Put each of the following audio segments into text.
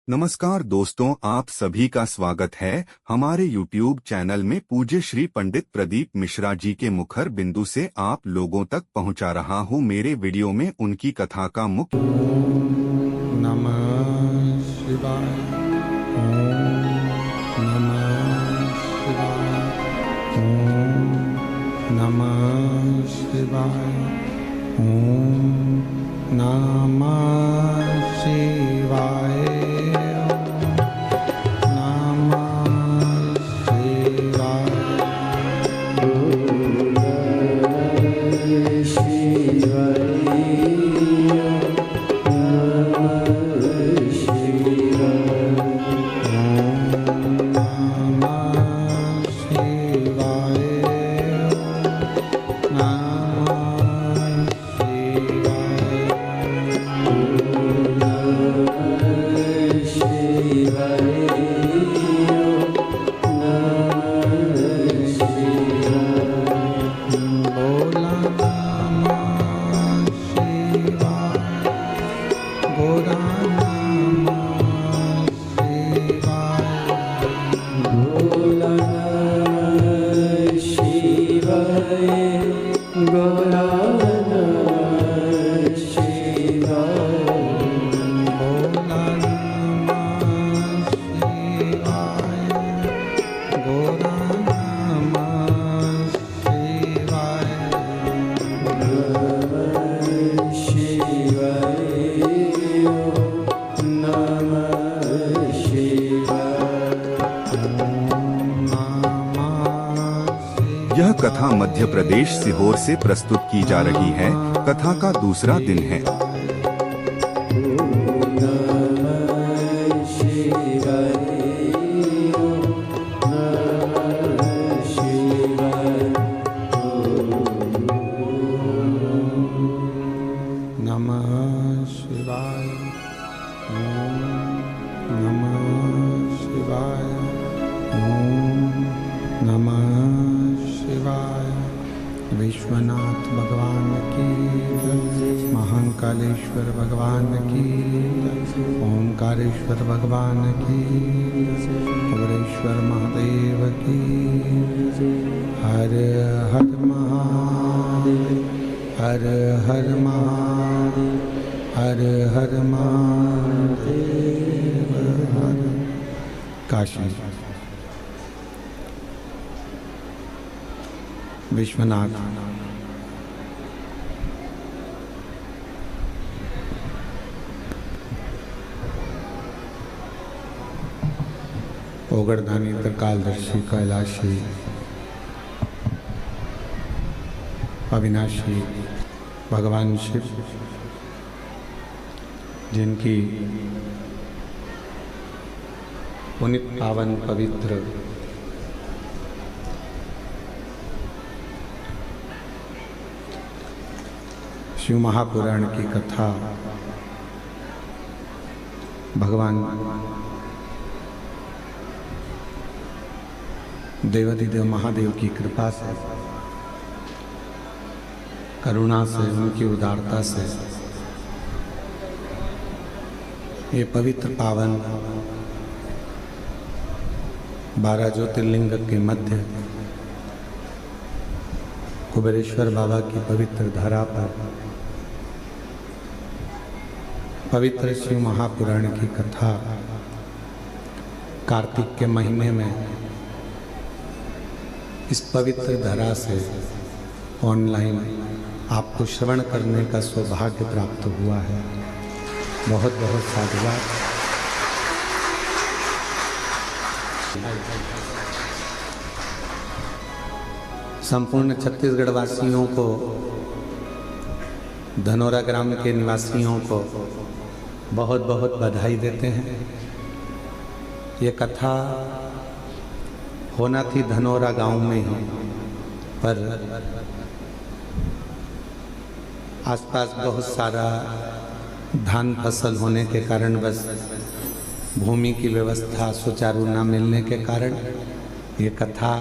नमस्कार दोस्तों, आप सभी का स्वागत है हमारे YouTube चैनल में। पूज्य श्री पंडित प्रदीप मिश्रा जी के मुखर बिंदु से आप लोगों तक पहुंचा रहा हूं मेरे वीडियो में उनकी कथा का मुख्य। नमः शिवाय। ओम नमः शिवाय। ओम नमः शिवाय। ओम नमः शिवाय। यह कथा मध्य प्रदेश सीहोर से प्रस्तुत की जा रही है। कथा का दूसरा दिन है। नमः शिवाय। ओम नमः शिवाय। ओम नमः शिवाय। विश्वनाथ भगवान की, महाकालेश्वर भगवान की, ओमकारेश्वर भगवान की, कुबेरेश्वर महादेव की। हर हर महादेव, हर हर महादेव, हर हर महादेव। हर काशी विश्वनाथ ओगरदानी त्रिकालदर्शी कैलाशी अविनाशी भगवान शिव, जिनकी पुनित पावन पवित्र शिव महापुराण की कथा भगवान देवाधिदेव महादेव की कृपा से, करुणा से, उनकी उदारता से ये पवित्र पावन 12 ज्योतिर्लिंग के मध्य कुबेरेश्वर बाबा की पवित्र धरा पर पवित्र शिव महापुराण की कथा कार्तिक के महीने में इस पवित्र धरा से ऑनलाइन आपको श्रवण करने का सौभाग्य प्राप्त हुआ है। बहुत बहुत साधुवाद। संपूर्ण छत्तीसगढ़ वासियों को, धनौरा ग्राम के निवासियों को बहुत बहुत बधाई देते हैं। ये कथा होना थी धनौरा गांव में ही, पर आसपास बहुत सारा धान फसल होने के कारण, बस भूमि की व्यवस्था सुचारू न मिलने के कारण ये कथा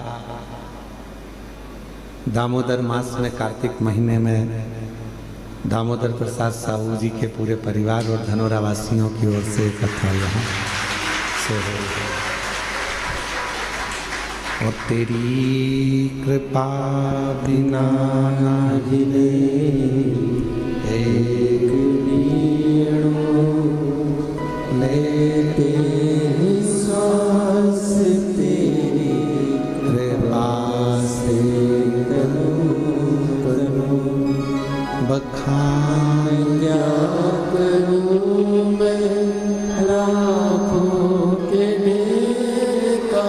दामोदर मास में कार्तिक महीने में दामोदर प्रसाद साहू जी के पूरे परिवार और धनोरा वासियों की ओर से कथा यहाँ से हो। और तेरी कृपा बिना ना हिले एक नीड़ो लेते सांस तेरी कृपा से करूं बखान क्या करूं मैं लाखों के नेका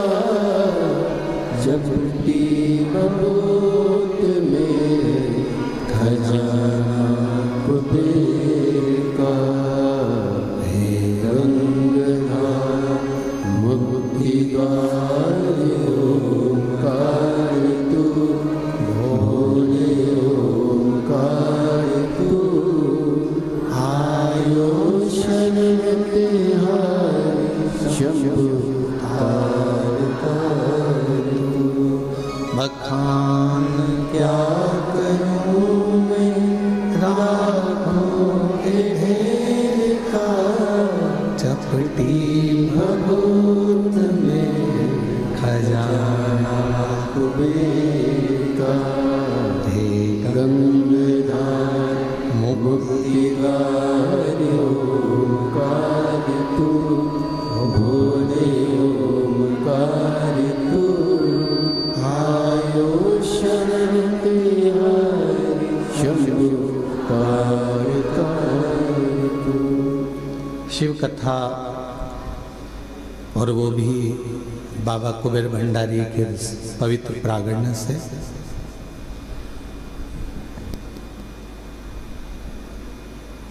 जब बबूत में खजाना कुबेर का है गंगाधार मुक्ति द्वार ओंकार तू भोले ओंकार तू आयो शरण तिहारी शंभु बखान क्या करूं मैं राखों के ढेर का चपटी भभूत में खजाना कुबेर का हे गंगाधार मुक्ति द्वार ओंकार तू भोले ओंकार तू आयो शरण तिहारी शंभु शिव कथा, और वो भी बाबा कुबेर भंडारी के पवित्र प्रागण्य से।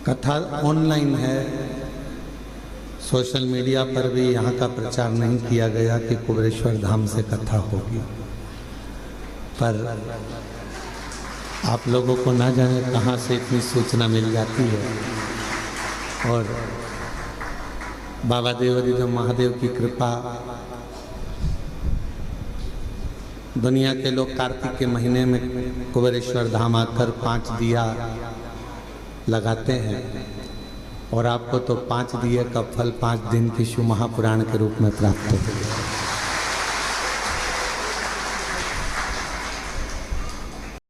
कथा ऑनलाइन है, सोशल मीडिया पर भी यहाँ का प्रचार नहीं किया गया कि कुबेरेश्वर धाम से कथा होगी, पर आप लोगों को ना जाने कहाँ से इतनी सूचना मिल जाती है। और बाबा देवरिदम महादेव की कृपा, दुनिया के लोग कार्तिक के महीने में कुबेरेश्वर धाम आकर 5 दिया लगाते हैं, और आपको तो 5 दिए का फल 5 दिन की शिव महापुराण के रूप में प्राप्त होता है।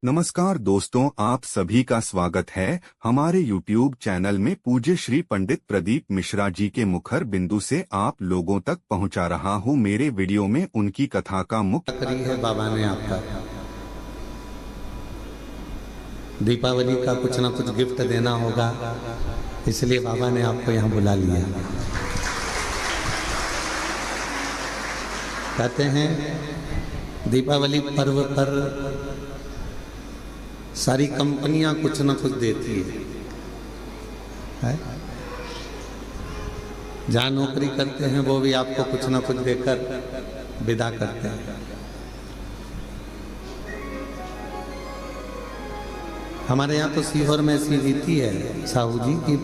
नमस्कार दोस्तों, आप सभी का स्वागत है हमारे YouTube चैनल में। पूज्य श्री पंडित प्रदीप मिश्रा जी के मुखर बिंदु से आप लोगों तक पहुंचा रहा हूं मेरे वीडियो में उनकी कथा का मुख्य। करी है बाबा ने आपका, दीपावली का कुछ ना कुछ गिफ्ट देना होगा, इसलिए बाबा ने आपको यहाँ बुला लिया। कहते हैं दीपावली पर्व पर सारी कंपनियां कुछ न कुछ देती है? जहाँ नौकरी करते हैं वो भी आपको कुछ न कुछ देकर विदा करते हैं। हमारे यहाँ तो सीहोर में ऐसी रीति है साहू जी की,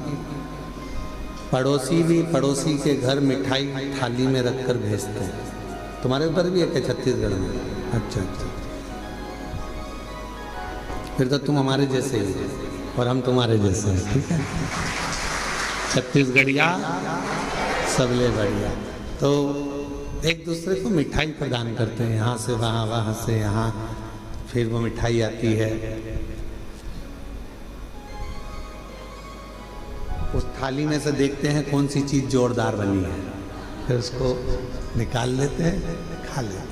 पड़ोसी भी पड़ोसी के घर मिठाई थाली में रखकर भेजते हैं। तुम्हारे उधर भी है छत्तीसगढ़ में? अच्छा अच्छा, फिर तो तुम हमारे जैसे ही और हम तुम्हारे जैसे हैं, ठीक है। छत्तीसगढ़िया सबले बढ़िया। तो एक दूसरे को मिठाई प्रदान करते हैं, यहाँ से वहाँ, वहाँ से यहाँ, फिर वो मिठाई आती है। उस थाली में से देखते हैं कौन सी चीज़ जोरदार बनी है, फिर उसको निकाल लेते हैं, खा लेते हैं।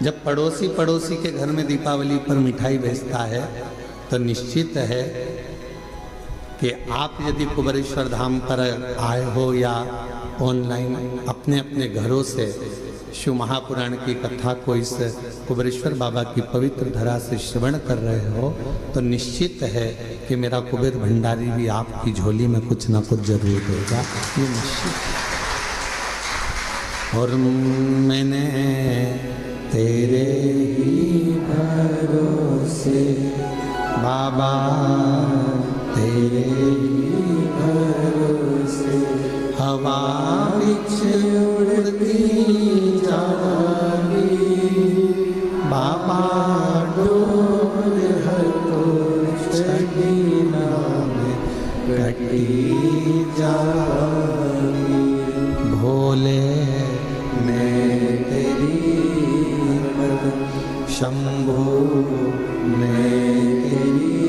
जब पड़ोसी के घर में दीपावली पर मिठाई भेजता है तो निश्चित है कि आप यदि कुबेरेश्वर धाम पर आए हो या ऑनलाइन अपने अपने घरों से शिव महापुराण की कथा को इस कुबेरेश्वर बाबा की पवित्र धरा से श्रवण कर रहे हो, तो निश्चित है कि मेरा कुबेर भंडारी भी आपकी झोली में कुछ ना कुछ जरूर देगा, ये निश्चित है। और मैंने तेरे ही भरोसे बाबा, तेरे ही भरोसे हवा बिछ उड़ती जागी बाबा। कटी जागी। भोले मैं तेरी शंभो मैं तेरी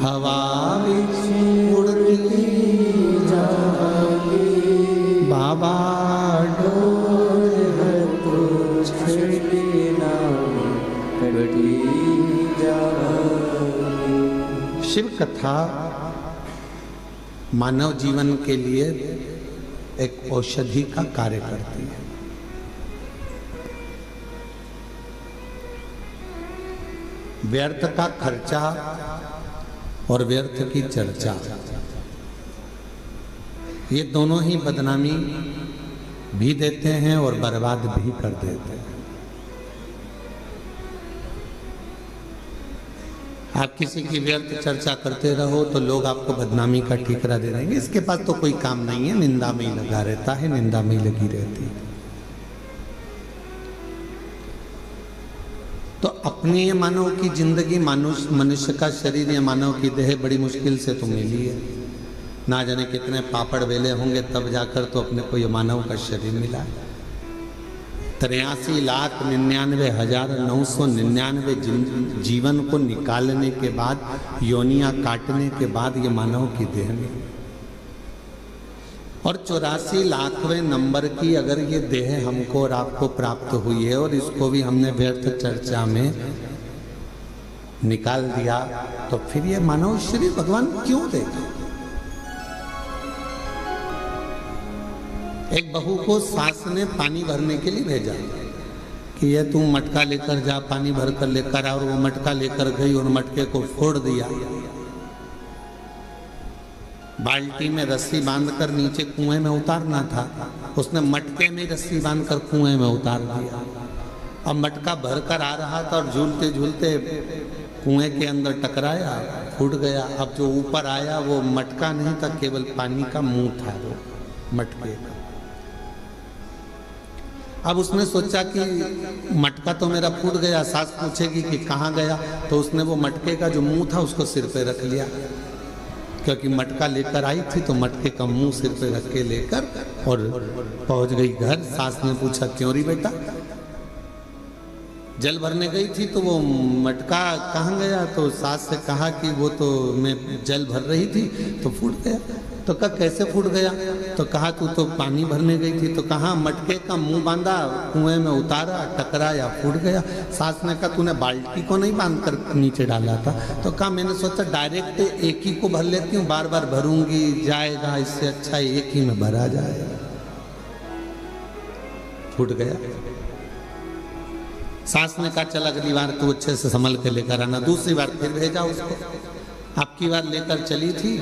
हवा विच उड़ती जागी। बाबा डोर तो छड़ी नाम कटी जागी। शिव कथा मानव जीवन के लिए एक औषधि का कार्य करती है। व्यर्थ का खर्चा और व्यर्थ की चर्चा, ये दोनों ही बदनामी भी देते हैं और बर्बाद भी कर देते हैं। आप किसी की व्यर्थ चर्चा करते रहो तो लोग आपको बदनामी का ठीकरा दे देंगे, इसके पास तो कोई काम नहीं है, निंदा में ही लगा रहता है, निंदा में ही लगी रहती है। तो अपनी ये मानव की जिंदगी, मनुष्य का शरीर या मानव की देह बड़ी मुश्किल से तो मिली है। ना जाने कितने पापड़ वेले होंगे तब जाकर तो अपने को ये मानव का शरीर मिला है। 83,99,999 जीवन को निकालने के बाद, योनियां काटने के बाद ये मानव की देह मिली। और 84 लाखवें नंबर की अगर ये देह हमको और आपको प्राप्त हुई है और इसको भी हमने व्यर्थ चर्चा में निकाल दिया, तो फिर ये मानव शरीर भगवान क्यों देगा? एक बहू को सास ने पानी भरने के लिए भेजा कि ये तू मटका लेकर जा, पानी भर कर लेकर आ, और वो मटका लेकर गई और मटके को फोड़ दिया। बाल्टी में रस्सी बांधकर नीचे कुएं में उतारना था, उसने मटके में रस्सी बांधकर कुएं में उतार दिया। अब मटका भरकर आ रहा था और झूलते झूलते कुएं के अंदर टकराया, फूट गया। अब जो ऊपर आया वो मटका नहीं था, केवल पानी का मुंह था वो मटके का। अब उसने सोचा कि मटका तो मेरा फूट गया, सास पूछेगी कि कहाँ गया, तो उसने वो मटके का जो मुंह था उसको सिर पे रख लिया, क्योंकि मटका लेकर आई थी तो मटके का मुंह सिर पे रख के लेकर और पहुंच गई घर। सास ने पूछा क्यों री बेटा? जल भरने गई थी तो वो मटका कहाँ गया? तो सास से कहा कि वो तो मैं जल भर रही थी तो फूट गया। तो कहा कैसे फूट गया? तो कहा तू तो पानी भरने गई थी। तो कहा मटके का मुंह बांधा, कुएं में उतारा, टकराया, फूट गया। सास ने कहा तूने बाल्टी को नहीं बांध कर नीचे डाला था? तो कहा मैंने सोचा डायरेक्ट एक ही को भर लेती हूँ, बार बार भरूंगी जाएगा, इससे अच्छा एक ही में भरा जाए। फूट गया। सास ने कहा चल अगली बार तू अच्छे से संभल के लेकर आना। दूसरी बार फिर भेजा उसको। आपकी बार लेकर चली थी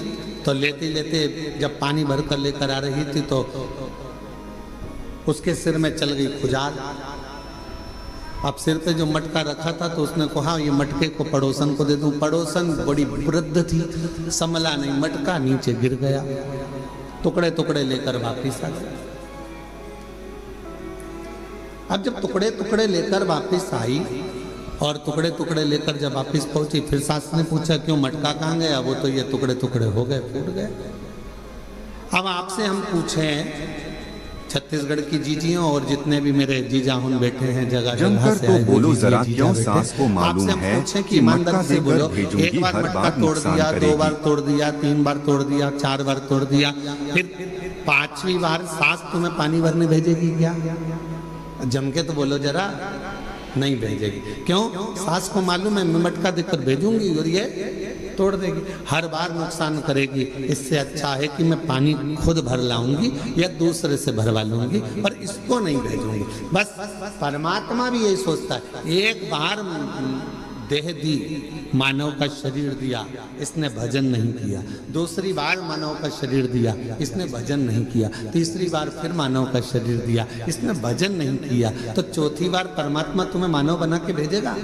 तो लेते लेते जब पानी भर कर लेकर आ रही थी तो उसके सिर में चल गई खुजाल। अब सिर पे जो मटका रखा था तो उसने कहा ये मटके को पड़ोसन को दे दूं। पड़ोसन बड़ी वृद्ध थी, संभला नहीं, मटका नीचे गिर गया, टुकड़े टुकड़े लेकर वापिस आ गया। अब जब टुकड़े टुकड़े लेकर वापस आई और टुकड़े टुकड़े लेकर जब वापस पहुंची, फिर सास ने पूछा क्यों मटका कहाँ गया? वो तो ये टुकड़े टुकड़े हो गए, फूट गए। अब आपसे हम पूछें, छत्तीसगढ़ की जीजियों और जितने भी मेरे जीजा हुन बैठे हैं जगह जगह से, तो बोलो जरा क्यों सास को मालूम है कि ईमानदारी से बोलो, एक बार मटका तोड़ दिया, 2 बार तोड़ दिया, 3 बार तोड़ दिया, 4 बार तोड़ दिया, फिर 5वीं बार सास तुम्हें पानी भरने भेजेगी क्या? जम के तो बोलो जरा, नहीं भेजेगी। क्यों? सास को मालूम है मैं मटका देकर भेजूंगी और ये तोड़ देगी, हर बार नुकसान करेगी। इससे अच्छा है कि मैं पानी खुद भर लाऊंगी या दूसरे से भरवा लूंगी, पर इसको नहीं भेजूंगी। बस परमात्मा भी यही सोचता है, एक बार देह दी, मानव का शरीर दिया, इसने भजन नहीं किया। दूसरी बार मानव का शरीर दिया, इसने भजन नहीं किया। तीसरी बार फिर मानव का शरीर दिया, इसने भजन नहीं किया। तो चौथी बार परमात्मा तुम्हें मानव बना के भेजेगा।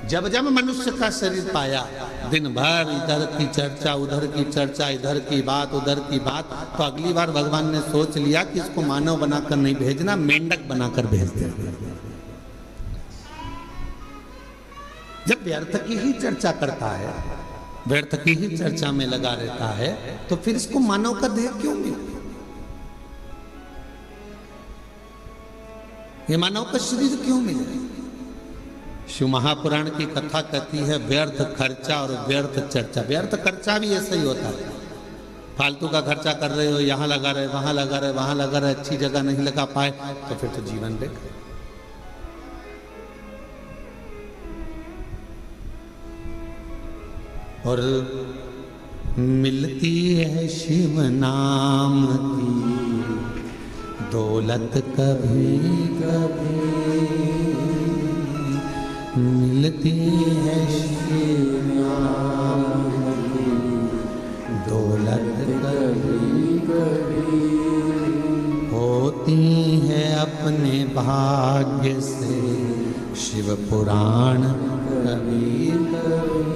जब जब मनुष्य का शरीर पाया, दिन भर इधर की चर्चा, उधर की चर्चा, इधर की बात, उधर की बात, तो अगली बार भगवान ने सोच लिया कि इसको मानव बनाकर नहीं भेजना, मेंढक बनाकर भेज देंगे। जब व्यर्थ की ही चर्चा करता है व्यर्थ की ही चर्चा में लगा रहता है, तो फिर इसको मानव का देह क्यों मिला? ये मानव का शरीर क्यों मिला? शिव महापुराण की कथा कहती है व्यर्थ खर्चा और व्यर्थ चर्चा। व्यर्थ खर्चा भी ऐसा ही होता है, फालतू का खर्चा कर रहे हो, यहाँ लगा रहे, वहां लगा रहे, वहां लगा रहे, अच्छी जगह नहीं लगा पाए, तो फिर तो जीवन बेकार। और मिलती है शिव नाम की दौलत कभी कभी, मिलती है शिव नाम की दौलत कभी कभी, होती है अपने भाग्य से शिव पुराण कभी कभी।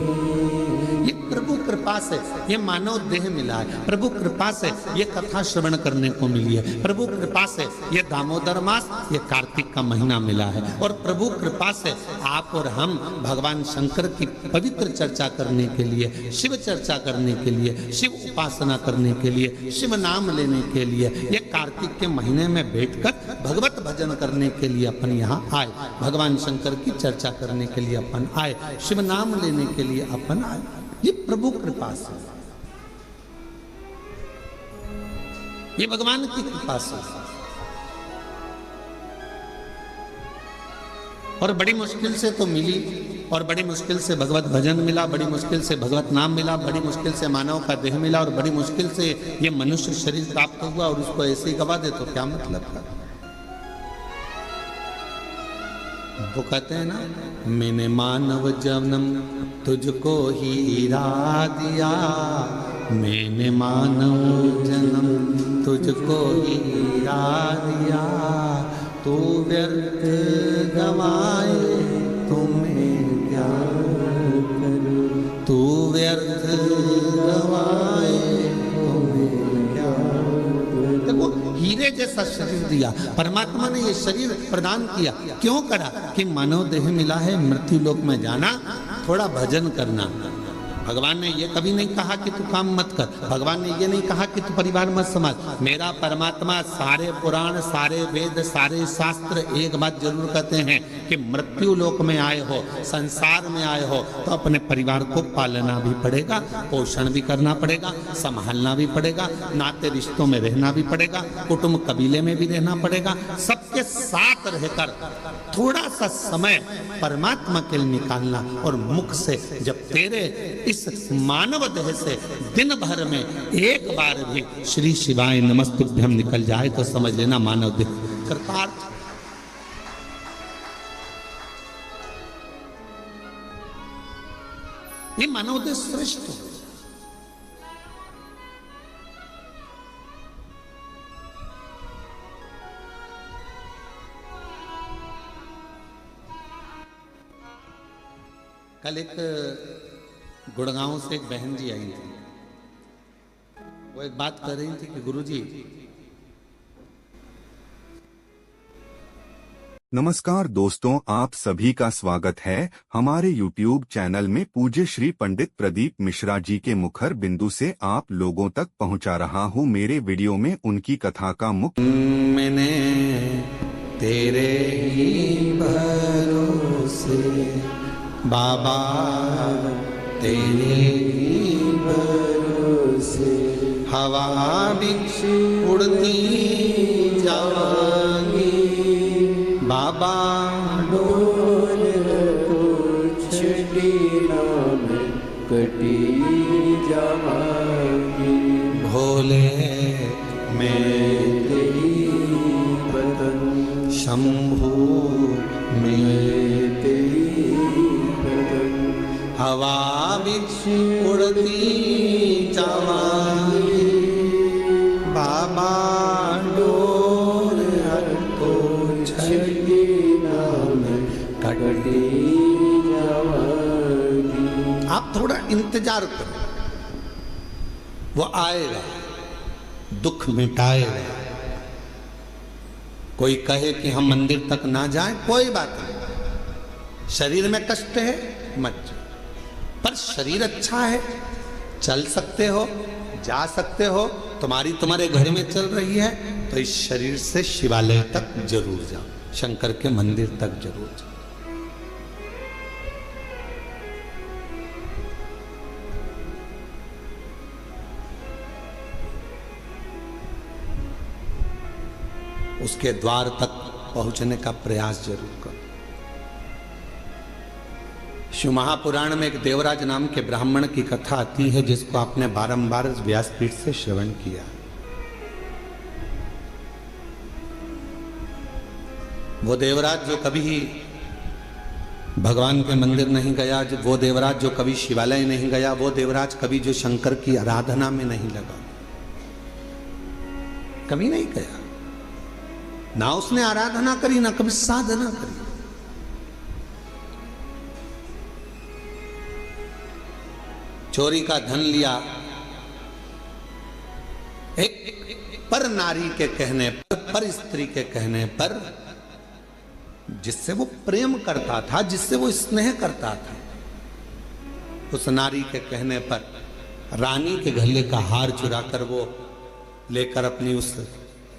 ये प्रभु कृपा से ये मानव देह मिला है, प्रभु कृपा से ये कथा श्रवण करने को मिली है, प्रभु कृपा से ये दामोदर मास, ये कार्तिक का महीना मिला है, और प्रभु कृपा से आप और हम भगवान शंकर की पवित्र चर्चा करने के लिए, शिव चर्चा करने के लिए, शिव उपासना करने के लिए, शिव नाम लेने के लिए, ये कार्तिक के महीने में बैठकर भगवत भजन करने के लिए अपन यहाँ आए, भगवान शंकर की चर्चा करने के लिए अपन आए, शिव नाम लेने के लिए अपन आए। ये प्रभु कृपा से, ये भगवान की कृपा से। और बड़ी मुश्किल से तो मिली, और बड़ी मुश्किल से भगवत भजन मिला, बड़ी मुश्किल से भगवत नाम मिला, बड़ी मुश्किल से मानव का देह मिला, और बड़ी मुश्किल से ये मनुष्य शरीर प्राप्त हुआ, और उसको ऐसे ही गवा दे तो क्या मतलब का? वो कहते हैं ना, मैंने मानव जन्म तुझको हीरा दिया, मैंने मानव जन्म तुझको हीरा दिया, तू व्यर्थ गवाए तुम्हें क्या करूं, तू व्यर्थ गवाए तुम्हें क्या करूं। देखो, हीरे जैसा शरीर दिया परमात्मा ने, ये शरीर प्रदान किया क्यों करा? कि मानव देह मिला है, मृत्यु लोक में जाना, थोड़ा भजन करना। भगवान ने ये कभी नहीं कहा कि तू काम मत कर, भगवान ने ये नहीं कहा कि तू परिवार मत संभाल। मेरा परमात्मा सारे पुराण, सारे वेद, सारे शास्त्र एक बात जरूर कहते हैं कि मृत्यु लोक में आए हो, संसार में आए हो, तो अपने परिवार को पालना भी पड़ेगा, पोषण भी करना पड़ेगा, संभालना भी पड़ेगा, नाते रिश्तों में रहना भी पड़ेगा, कुटुंब कबीले में भी रहना पड़ेगा, सबके साथ रहकर थोड़ा सा समय परमात्मा के लिए निकालना। और मुख से जब तेरे इस मानव देह से दिन भर में एक बार भी श्री शिवाय नमस्तुभ्यम निकल जाए तो समझ लेना मानव देह कृतार्थ। ये मानव देह श्रेष्ठ है। कल एक गुड़गांव से एक बहन जी आई थी, वो एक बात कर रही थी कि गुरुजी, नमस्कार दोस्तों, आप सभी का स्वागत है हमारे YouTube चैनल में। पूज्य श्री पंडित प्रदीप मिश्रा जी के मुखर बिंदु से आप लोगों तक पहुंचा रहा हूं मेरे वीडियो में उनकी कथा का मुख्य। मैंने तेरे ही भरोसे बाबा, तेरे ही भरोसे हवा बिछ उड़ती जावांगी, बाबा डोल छड़ी नाम कटी जावांगी, भोले मैं तेरी बदन शंभू में तेरी बदन हवा बिछ उड़ती जावांगी, बाबा डोल हटो छड़ी नाम कटी जावांगी। आप थोड़ा इंतजार करो, वो आएगा, दुख मिटाएगा। कोई कहे कि हम मंदिर तक ना जाएं, कोई बात नहीं, शरीर में कष्ट है मत जाओ, पर शरीर अच्छा है, चल सकते हो, जा सकते हो, तुम्हारे घर में चल रही है, तो इस शरीर से शिवालय तक जरूर जाओ, शंकर के मंदिर तक जरूर जाओ। उसके द्वार तक पहुंचने का प्रयास जरूर करो। शिव महापुराण में एक देवराज नाम के ब्राह्मण की कथा आती है, जिसको आपने बारंबार व्यासपीठ से श्रवण किया। वो देवराज जो कभी भगवान के मंदिर नहीं गया, वो देवराज जो कभी शिवालय नहीं गया, वो देवराज कभी जो शंकर की आराधना में नहीं लगा, कभी नहीं गया, ना उसने आराधना करी, ना कभी साधना करी। चोरी का धन लिया, एक पर नारी के कहने पर स्त्री के कहने पर, जिससे वो प्रेम करता था, जिससे वो स्नेह करता था, उस नारी के कहने पर रानी के गले का हार चुराकर वो लेकर अपनी उस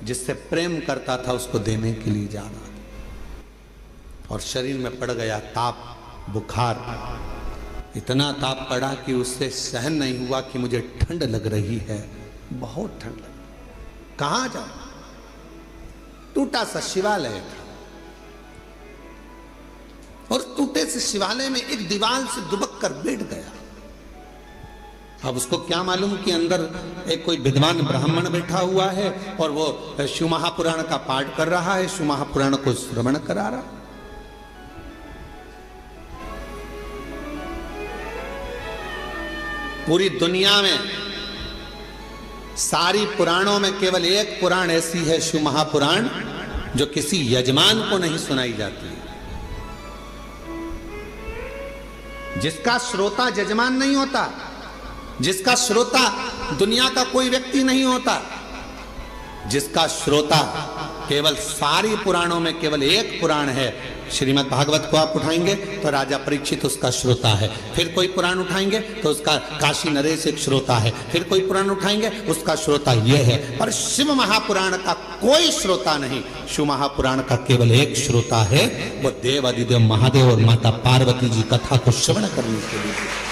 जिससे प्रेम करता था उसको देने के लिए जा रहा था, और शरीर में पड़ गया ताप, बुखार। इतना ताप पड़ा कि उससे सहन नहीं हुआ कि मुझे ठंड लग रही है, बहुत ठंड लग। कहां जाऊं? टूटा सा शिवालय था, और टूटे से शिवालय में एक दीवार से दुबक कर बैठ गया। अब उसको क्या मालूम कि अंदर एक कोई विद्वान ब्राह्मण बैठा हुआ है और वो शिव महापुराण का पाठ कर रहा है, शिव महापुराण को श्रवण करा रहा। पूरी दुनिया में सारी पुराणों में केवल एक पुराण ऐसी है, शिव महापुराण, जो किसी यजमान को नहीं सुनाई जाती, जिसका श्रोता यजमान नहीं होता, जिसका श्रोता दुनिया का कोई व्यक्ति नहीं होता, जिसका श्रोता केवल सारी पुराणों में केवल एक पुराण है। श्रीमद् भागवत को आप उठाएंगे तो राजा परीक्षित उसका श्रोता है, फिर कोई पुराण उठाएंगे तो उसका काशी नरेश एक श्रोता है, फिर कोई पुराण उठाएंगे उसका श्रोता ये है, पर शिव महापुराण का कोई श्रोता नहीं। शिव महापुराण का केवल एक श्रोता है, वो देव अधिदेव महादेव और माता पार्वती जी कथा को श्रवण करने के लिए।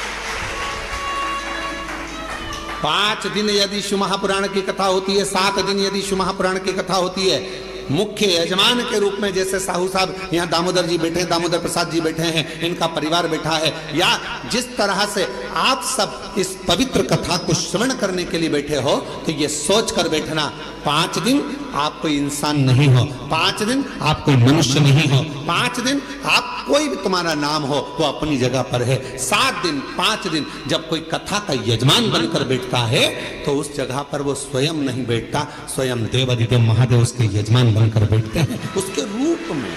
5 दिन यदि शिव महापुराण की कथा होती है, 7 दिन यदि शिव महापुराण की कथा होती है, मुख्य यजमान के रूप में जैसे साहू साहब यहाँ दामोदर जी बैठे हैं, दामोदर प्रसाद जी बैठे हैं, इनका परिवार बैठा है, या जिस तरह से आप सब इस पवित्र कथा को श्रवण करने के लिए बैठे हो, तो ये सोच कर बैठना 5 दिन आप कोई इंसान नहीं हो, 5 दिन आप कोई मनुष्य नहीं हो, 5 दिन आप कोई भी तुम्हारा नाम हो वो अपनी जगह पर है। 7 दिन 5 दिन जब कोई कथा का यजमान बनकर बैठता है तो उस जगह पर वो स्वयं नहीं बैठता, स्वयं देव अधिदेव महादेव उसके यजमान बनकर बैठते हैं उसके रूप में।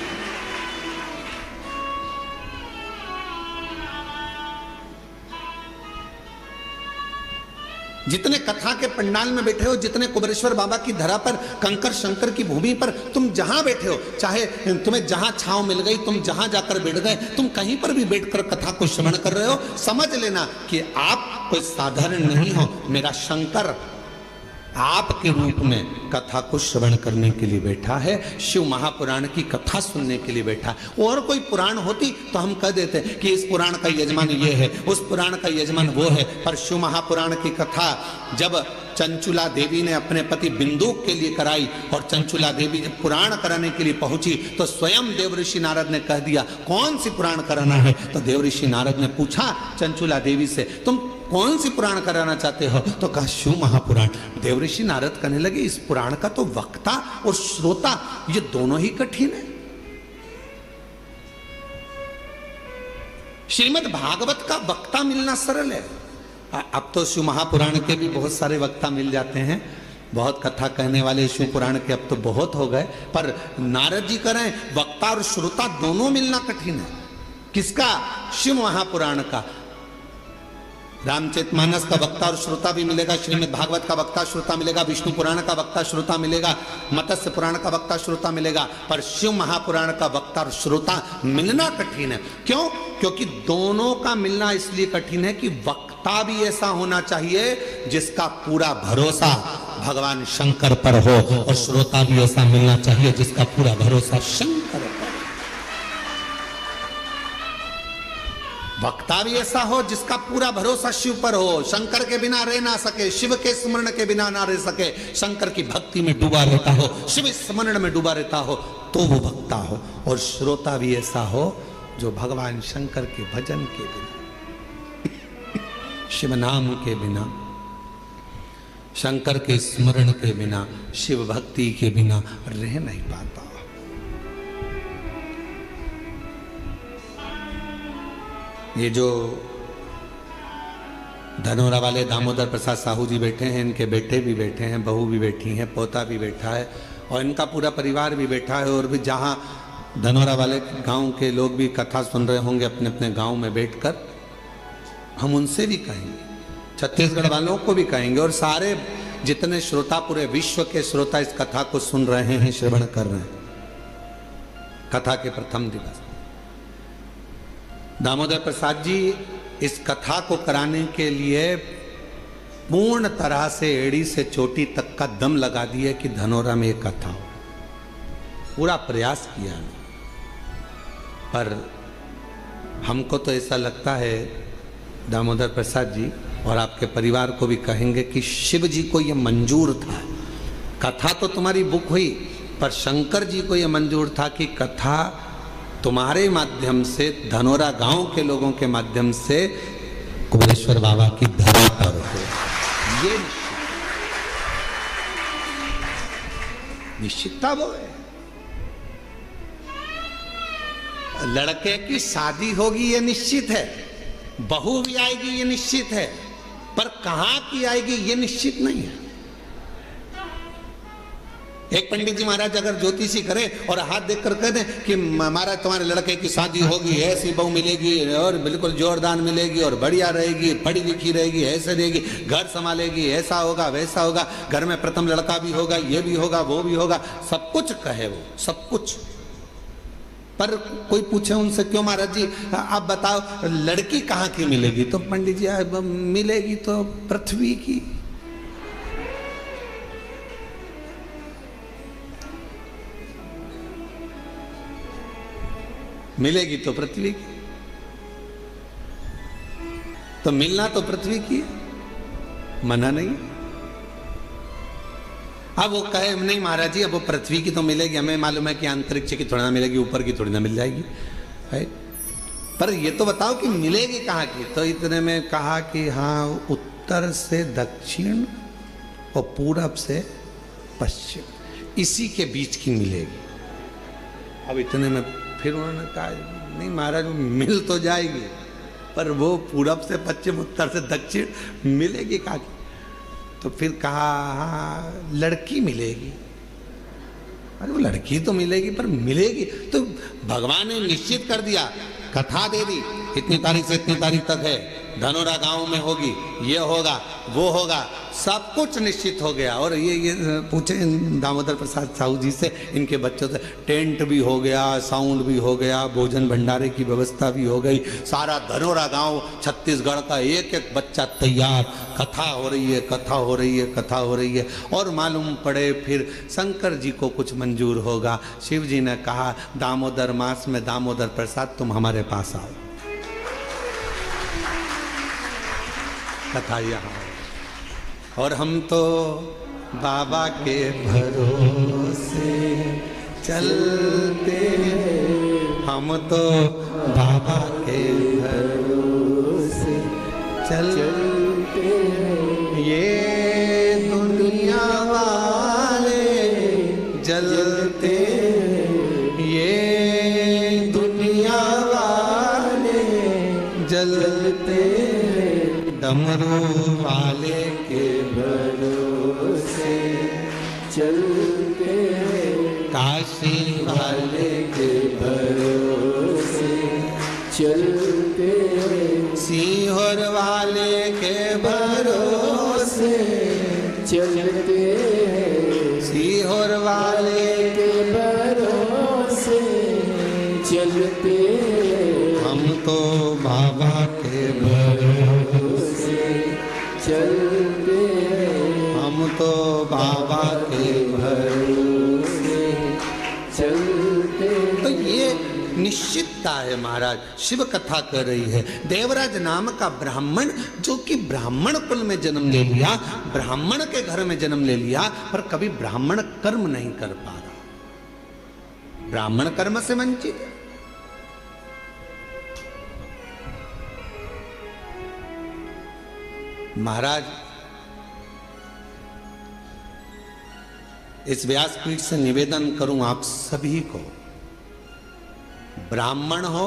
जितने कथा के पंडाल में बैठे हो, जितने कुबेरेश्वर बाबा की धरा पर, कंकर शंकर की भूमि पर तुम जहां बैठे हो, चाहे तुम्हें जहां छांव मिल गई, तुम जहां जाकर बैठ गए, तुम कहीं पर भी बैठकर कथा को श्रवण कर रहे हो, समझ लेना कि आप कोई साधारण नहीं हो। मेरा शंकर आपके रूप में कथा को श्रवण करने के लिए बैठा है, शिव महापुराण की कथा सुनने के लिए बैठा है। और कोई पुराण होती तो हम कह देते कि इस पुराण का यजमान ये है, उस पुराण का यजमान वो है, पर शिव महापुराण की कथा जब चंचुला देवी ने अपने पति बिंदुक के लिए कराई और चंचुला देवी जब पुराण कराने के लिए पहुंची तो स्वयं देवऋषि नारद ने कह दिया कौन सी पुराण कराना है। तो देवऋषि नारद ने पूछा चंचुला देवी से, तुम कौन सी पुराण कराना चाहते हो? तो कहा शिव महापुराण। देवऋषि नारद कहने लगे इस पुराण का तो वक्ता और श्रोता ये दोनों ही कठिन है। श्रीमद् भागवत का वक्ता मिलना सरल है। अब तो शिव महापुराण के भी बहुत सारे वक्ता मिल जाते हैं, बहुत कथा कहने वाले शिव पुराण के अब तो बहुत हो गए, पर नारद जी कह रहे हैं वक्ता और श्रोता दोनों मिलना कठिन है। किसका? शिव महापुराण का। रामचरितमानस का वक्ता और श्रोता भी मिलेगा, श्रीमद् भागवत का वक्ता श्रोता मिलेगा, विष्णु पुराण का वक्ता श्रोता मिलेगा, मत्स्य पुराण का वक्ता श्रोता मिलेगा, पर शिव महापुराण का वक्ता और श्रोता मिलना कठिन है। क्यों? क्योंकि दोनों का मिलना इसलिए कठिन है कि वक्ता भी ऐसा होना चाहिए जिसका पूरा भरोसा भगवान शंकर पर हो, और श्रोता भी ऐसा मिलना चाहिए जिसका पूरा भरोसा शंकर पर। वक्ता भी ऐसा हो जिसका पूरा भरोसा शिव पर हो, शंकर के बिना रह ना सके, शिव के स्मरण के बिना ना रह सके, शंकर की भक्ति में डूबा रहता हो, शिव स्मरण में डूबा रहता हो, तो वो वक्ता हो। और श्रोता भी ऐसा हो जो भगवान शंकर के भजन के बिना, शिव नाम के बिना, शंकर के स्मरण के बिना, शिव भक्ति के बिना रह नहीं पाता। ये जो धनोरा वाले दामोदर प्रसाद साहू जी बैठे हैं, इनके बेटे भी बैठे हैं, बहू भी बैठी हैं, पोता भी बैठा है, और इनका पूरा परिवार भी बैठा है। और भी जहाँ धनोरा वाले गांव के लोग भी कथा सुन रहे होंगे अपने अपने गांव में बैठकर, हम उनसे भी कहेंगे, छत्तीसगढ़ वालों को भी कहेंगे, और सारे जितने श्रोता, पूरे विश्व के श्रोता इस कथा को सुन रहे हैं, श्रवण कर रहे हैं। कथा के प्रथम दिवस दामोदर प्रसाद जी इस कथा को कराने के लिए पूर्ण तरह से एड़ी से चोटी तक का दम लगा दिए कि धनोरा में एक कथा हो। पूरा प्रयास किया, पर हमको तो ऐसा लगता है दामोदर प्रसाद जी, और आपके परिवार को भी कहेंगे कि शिव जी को यह मंजूर था। कथा तो तुम्हारी बुक हुई, पर शंकर जी को यह मंजूर था कि कथा तुम्हारे माध्यम से, धनोरा गांव के लोगों के माध्यम से कुबेरेश्वर बाबा की धरा पर हो। ये निश्चितता वो है। लड़के की शादी होगी ये निश्चित है, बहू भी आएगी ये निश्चित है, पर कहां की आएगी ये निश्चित नहीं है। एक पंडित जी महाराज अगर ज्योतिषी करे और हाथ देखकर कह दें कि महाराज तुम्हारे लड़के की शादी होगी, ऐसी बहू मिलेगी और बिल्कुल जोरदार मिलेगी और बढ़िया रहेगी, पढ़ी लिखी रहेगी, ऐसे रहेगी, घर संभालेगी, ऐसा होगा वैसा होगा, घर में प्रथम लड़का भी होगा, ये भी होगा वो भी होगा, सब कुछ कहे वो, सब कुछ। पर कोई पूछे उनसे, क्यों महाराज जी आप बताओ लड़की कहाँ की मिलेगी? तो पंडित जी मिलेगी तो पृथ्वी की। मिलेगी तो पृथ्वी की, तो मिलना तो पृथ्वी की, मना नहीं। अब वो कहे नहीं महाराज जी अब वो पृथ्वी की तो मिलेगी, हमें मालूम है कि अंतरिक्ष की थोड़ी ना मिलेगी, ऊपर की थोड़ी ना मिल जाएगी, है? पर ये तो बताओ कि मिलेगी कहाँ की? तो इतने में कहा कि हाँ, उत्तर से दक्षिण और पूरब से पश्चिम, इसी के बीच की मिलेगी। अब इतने में फिर उन्होंने कहा नहीं महाराज मिल तो जाएगी, पर वो पूरब से पश्चिम, उत्तर से दक्षिण मिलेगी कहाँ की? तो फिर कहा हाँ लड़की मिलेगी। अरे वो लड़की तो मिलेगी, पर मिलेगी तो भगवान ने निश्चित कर दिया, कथा दे दी, इतनी तारीख से इतनी तारीख तक है, धनोरा गांव में होगी, ये होगा वो होगा, सब कुछ निश्चित हो गया। और ये पूछे दामोदर प्रसाद साहू जी से, इनके बच्चों से, टेंट भी हो गया, साउंड भी हो गया, भोजन भंडारे की व्यवस्था भी हो गई, सारा धनोरा गांव छत्तीसगढ़ का एक एक बच्चा तैयार, कथा हो रही है, कथा हो रही है, कथा हो रही है। और मालूम पड़े फिर शंकर जी को कुछ मंजूर होगा। शिव जी ने कहा दामोदर मास में दामोदर प्रसाद तुम हमारे पास आओ, कथा यहाँ। और हम तो बाबा के भरोसे चलते हैं, हम तो बाबा के भरोसे चलते हैं, ये दुनिया वाले जलते हैं, ये दुनिया वाले जलते हैं, डमरू वाले के भरोसे चलते हैं, काशी वाले के भरोसे चलते हैं, सीहोर वाले चलते हैं सीहोर वाले के भरोसे चलते हैं हम तो बाबा के भरोसे चलते हैं हम तो बाबा के भरोसे चलते तो ये निश्चितता है। महाराज शिव कथा कर रही है। देवराज नाम का ब्राह्मण जो कि ब्राह्मण कुल में जन्म ले लिया, ब्राह्मण के घर में जन्म ले लिया, पर कभी ब्राह्मण कर्म नहीं कर पा रहा, ब्राह्मण कर्म से वंचित है। महाराज इस व्यासपीठ से निवेदन करूं आप सभी को, ब्राह्मण हो,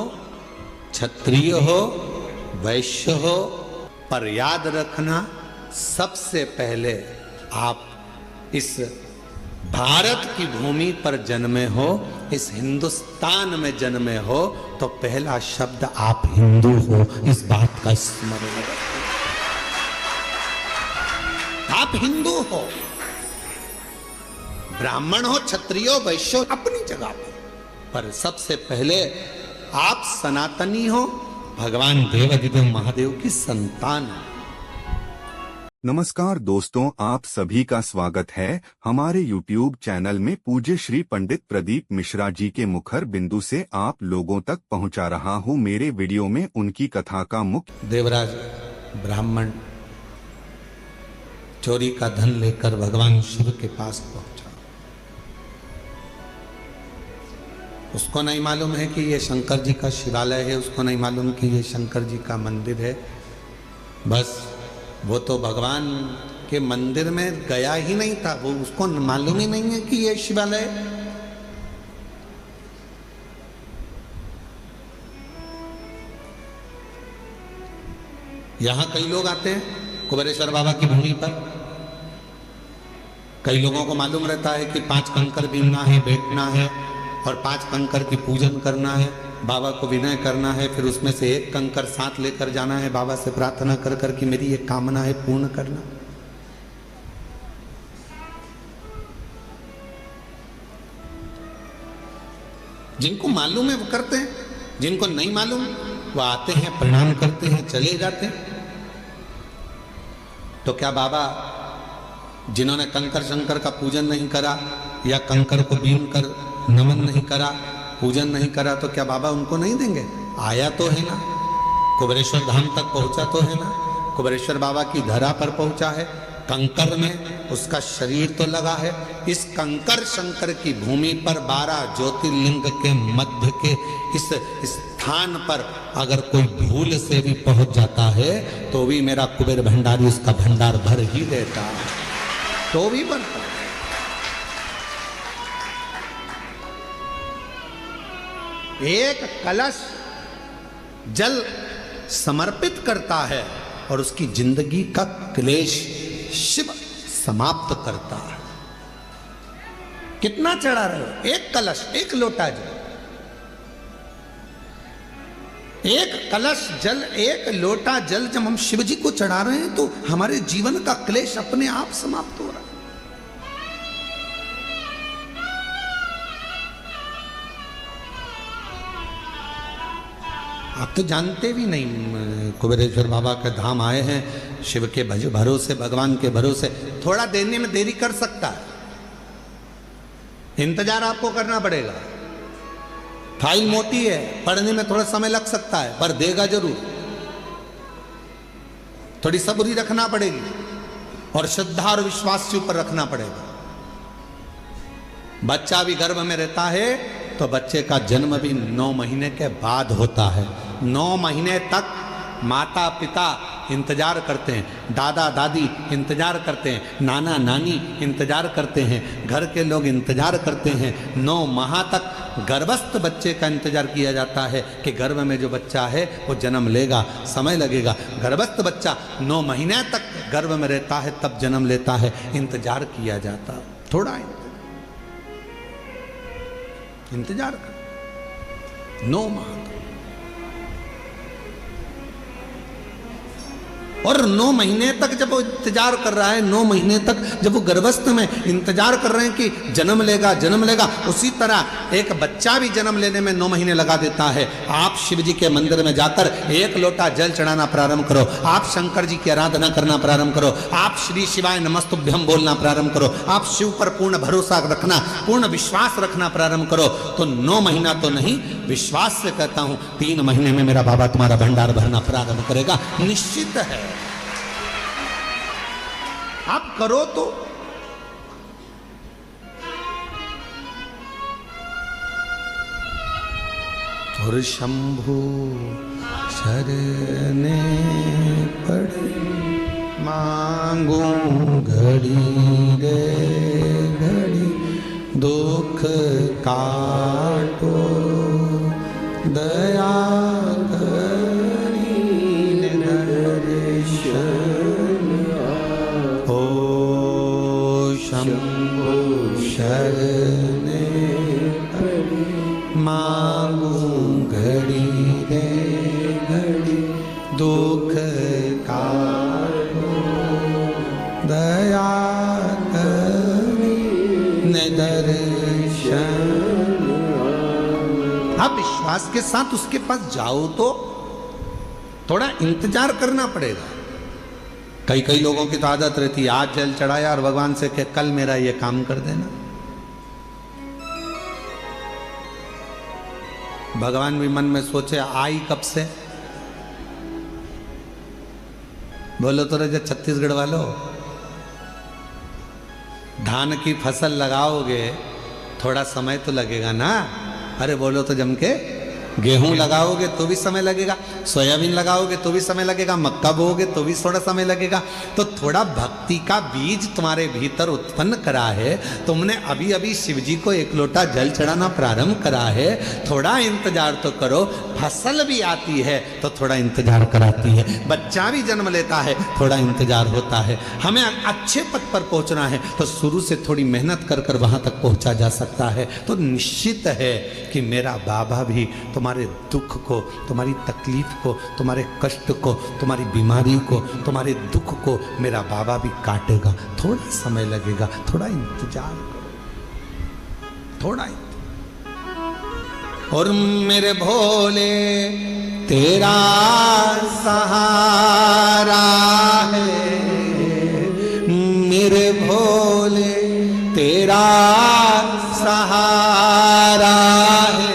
क्षत्रिय हो, वैश्य हो, पर याद रखना सबसे पहले आप इस भारत की भूमि पर जन्मे हो, इस हिंदुस्तान में जन्मे हो, तो पहला शब्द आप हिंदू हो, इस बात का स्मरण रखो। आप हिंदू हो, ब्राह्मण हो, क्षत्रिय हो, वैश्य हो, अपनी जगह पर सबसे पहले आप सनातनी हो, भगवान देवाधिदेव महादेव की संतान हो। नमस्कार दोस्तों, आप सभी का स्वागत है हमारे YouTube चैनल में। पूज्य श्री पंडित प्रदीप मिश्रा जी के मुखर बिंदु से आप लोगों तक पहुंचा रहा हूं मेरे वीडियो में उनकी कथा का मुख्य। देवराज ब्राह्मण चोरी का धन लेकर भगवान शिव के पास पहुंचा। उसको नहीं मालूम है कि ये शंकर जी का शिवालय है, उसको नहीं मालूम कि ये शंकर जी का मंदिर है। बस वो तो भगवान के मंदिर में गया ही नहीं था, वो उसको मालूम ही नहीं है कि ये शिवालय है। यहां कई लोग आते हैं कुबेरेश्वर बाबा की भूमि पर। कई लोगों को मालूम रहता है कि 5 कंकर बीनना है, बैठना है और 5 कंकर की पूजन करना है, बाबा को विनय करना है, फिर उसमें से 1 कंकर साथ लेकर जाना है, बाबा से प्रार्थना कर कर कि मेरी ये कामना है पूर्ण करना। जिनको मालूम है वो करते हैं, जिनको नहीं मालूम वो आते हैं, प्रणाम करते हैं, चले जाते हैं। तो क्या बाबा जिन्होंने कंकर शंकर का पूजन नहीं करा या कंकर को बीन कर नमन नहीं करा, पूजन नहीं करा, तो क्या बाबा उनको नहीं देंगे? आया तो है ना, कुबेरेश्वर धाम तक पहुंचा तो है ना, कुबेरेश्वर बाबा की धरा पर पहुंचा है, कंकर में उसका शरीर तो लगा है। इस कंकर शंकर की भूमि पर 12 ज्योतिर्लिंग के मध्य के इस स्थान पर अगर कोई भूल से भी पहुंच जाता है तो भी मेरा कुबेर भंडारी उसका भंडार भर ही देता है, तो भी बनता। एक कलश जल समर्पित करता है और उसकी जिंदगी का क्लेश शिव समाप्त करता है। कितना चढ़ा रहे हो? एक कलश, एक लोटा जल, एक कलश जल, एक लोटा जल जब हम शिव जी को चढ़ा रहे हैं तो हमारे जीवन का क्लेश अपने आप समाप्त हो रहा है। आप तो जानते भी नहीं, कुबेरेश्वर बाबा के धाम आए हैं, शिव के भरोसे, भगवान के भरोसे। थोड़ा देने में देरी कर सकता है, इंतजार आपको करना पड़ेगा। फाइल मोटी है, पढ़ने में थोड़ा समय लग सकता है, पर देगा जरूर। थोड़ी सब्री रखना पड़ेगी और श्रद्धा और विश्वास के ऊपर रखना पड़ेगा। बच्चा भी गर्भ में रहता है तो बच्चे का जन्म भी 9 महीने के बाद होता है। 9 महीने तक माता पिता इंतजार करते हैं, दादा दादी इंतजार करते हैं, नाना नानी इंतजार करते हैं, घर के लोग इंतजार करते हैं। 9 माह तक गर्भस्थ बच्चे का इंतजार किया जाता है कि गर्भ में जो बच्चा है वो जन्म लेगा, समय लगेगा। गर्भस्थ बच्चा 9 महीने तक गर्भ में रहता है, तब जन्म लेता है, इंतजार किया जाता है। थोड़ा इंतजार कर 9 माह। और 9 महीने तक जब वो इंतजार कर रहा है, 9 महीने तक जब वो गर्भस्थ में इंतजार कर रहे हैं कि जन्म लेगा जन्म लेगा, उसी तरह एक बच्चा भी जन्म लेने में 9 महीने लगा देता है। आप शिव जी के मंदिर में जाकर 1 लोटा जल चढ़ाना प्रारंभ करो, आप शंकर जी की आराधना करना प्रारंभ करो, आप श्री शिवाय नमस्तुभ्यम बोलना प्रारंभ करो, आप शिव पर पूर्ण भरोसा रखना, पूर्ण विश्वास रखना प्रारंभ करो, तो 9 महीना तो नहीं, विश्वास से कहता हूं 3 महीने में मेरा बाबा तुम्हारा भंडार भरना प्रारंभ करेगा, निश्चित है। आप करो तो। और शंभु शरणे पड़े मांगू घड़ी रे घड़ी, दुख काटो दया करी दर्शन। ओ शंभु शरणे मांगू घड़ी रे घड़ी, दुख काटो दया करी दर्शन। आप विश्वास के साथ उसके पास जाओ तो थोड़ा इंतजार करना पड़ेगा। कई लोगों की तो आदत रहती है आज जल चढ़ाया और भगवान से कह कल मेरा ये काम कर देना। भगवान भी मन में सोचे आई कब से, बोलो तो रहे छत्तीसगढ़ वालों, धान की फसल लगाओगे थोड़ा समय तो लगेगा ना। अरे बोलो तो जम के गेहूं लगाओगे तो भी समय लगेगा, सोयाबीन लगाओगे तो भी समय लगेगा, मक्का बोओगे तो भी थोड़ा समय लगेगा। तो थोड़ा भक्ति का बीज तुम्हारे भीतर उत्पन्न करा है, तुमने अभी अभी शिव जी को 1 लोटा जल चढ़ाना प्रारंभ करा है, थोड़ा इंतजार तो करो। फसल भी आती है तो थोड़ा इंतजार कराती है, बच्चा भी जन्म लेता है थोड़ा इंतजार होता है। हमें अच्छे पद पर पहुंचना है तो शुरू से थोड़ी मेहनत कर कर वहां तक पहुंचा जा सकता है। तो निश्चित है कि मेरा बाबा भी तुम्हारे दुख को, तुम्हारी तकलीफ को, तुम्हारे कष्ट को, तुम्हारी बीमारी को, तुम्हारे दुख को मेरा बाबा भी काटेगा। थोड़ा समय लगेगा, थोड़ा इंतजार करो, थोड़ा इंतजार। और मेरे भोले तेरा सहारा है, मेरे भोले तेरा सहारा है,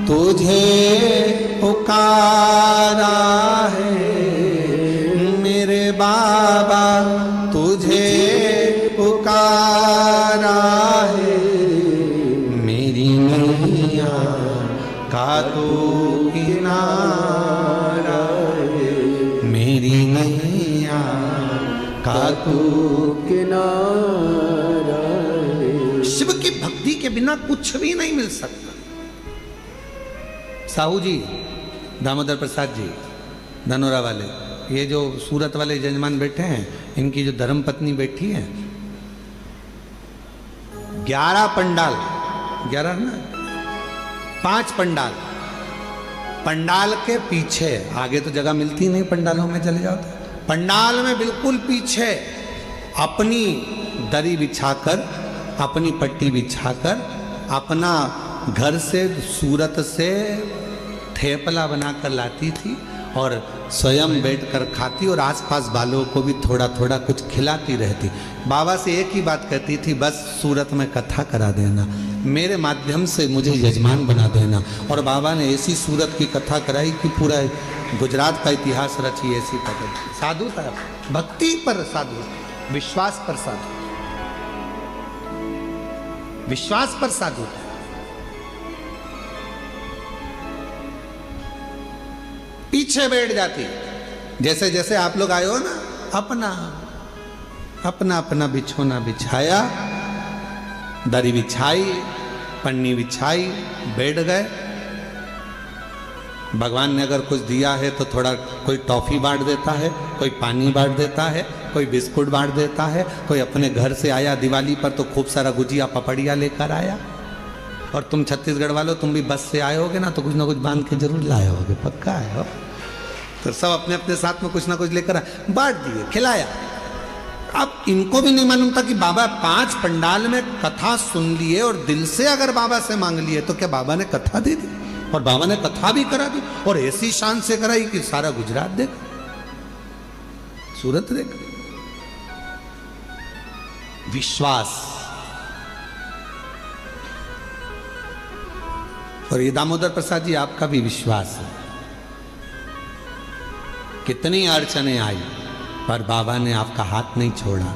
तुझे पुकारा है मेरे बाबा, तुझे पुकारा है, मेरी नैया का तू किनारा है, मेरी नैया का तू किनारा है। शिव की भक्ति के बिना कुछ भी नहीं मिल सकता। साहू जी, दामोदर प्रसाद जी, धनोरा वाले, ये जो सूरत वाले जजमान बैठे हैं, इनकी जो धर्मपत्नी बैठी है, 11 पंडाल, 11 ना 5 पंडाल, पंडाल के पीछे, आगे तो जगह मिलती नहीं पंडालों में चले जाओ तो, पंडाल में बिल्कुल पीछे अपनी दरी बिछाकर, अपनी पट्टी बिछाकर, अपना घर से सूरत से थेपला बनाकर लाती थी और स्वयं बैठकर खाती और आसपास वालों को भी थोड़ा थोड़ा कुछ खिलाती रहती। बाबा से एक ही बात कहती थी, बस सूरत में कथा करा देना, मेरे माध्यम से मुझे यजमान बना देना। और बाबा ने ऐसी सूरत की कथा कराई कि पूरा गुजरात का इतिहास रची। ऐसी पकड़ साधु था, भक्ति पर साधु, विश्वास पर साधु, विश्वास पर साधु। पीछे बैठ जाती, जैसे जैसे आप लोग आए हो ना, अपना अपना अपना बिछोना बिछाया, दरी बिछाई, पन्नी बिछाई, बैठ गए। भगवान ने अगर कुछ दिया है तो थोड़ा कोई टॉफी बांट देता है, कोई पानी बांट देता है, कोई बिस्कुट बांट देता है, कोई अपने घर से आया दिवाली पर तो खूब सारा गुजिया पपड़िया लेकर आया। और तुम छत्तीसगढ़ वालों, तुम भी बस से आए होगे ना, तो कुछ ना कुछ बांध के जरूर लाए होगे, पक्का है हो। तो सब अपने अपने साथ में कुछ ना कुछ लेकर बांट दिए, खिलाया। अब इनको भी नहीं मालूम था कि बाबा 5 पंडाल में कथा सुन लिए और दिल से अगर बाबा से मांग लिए तो क्या बाबा ने कथा दे दी, और बाबा ने कथा भी करा दी, और ऐसी शान से कराई कि सारा गुजरात देख, सूरत देख। विश्वास। और ये दामोदर प्रसाद जी आपका भी विश्वास है। कितनी अड़चने आई पर बाबा ने आपका हाथ नहीं छोड़ा।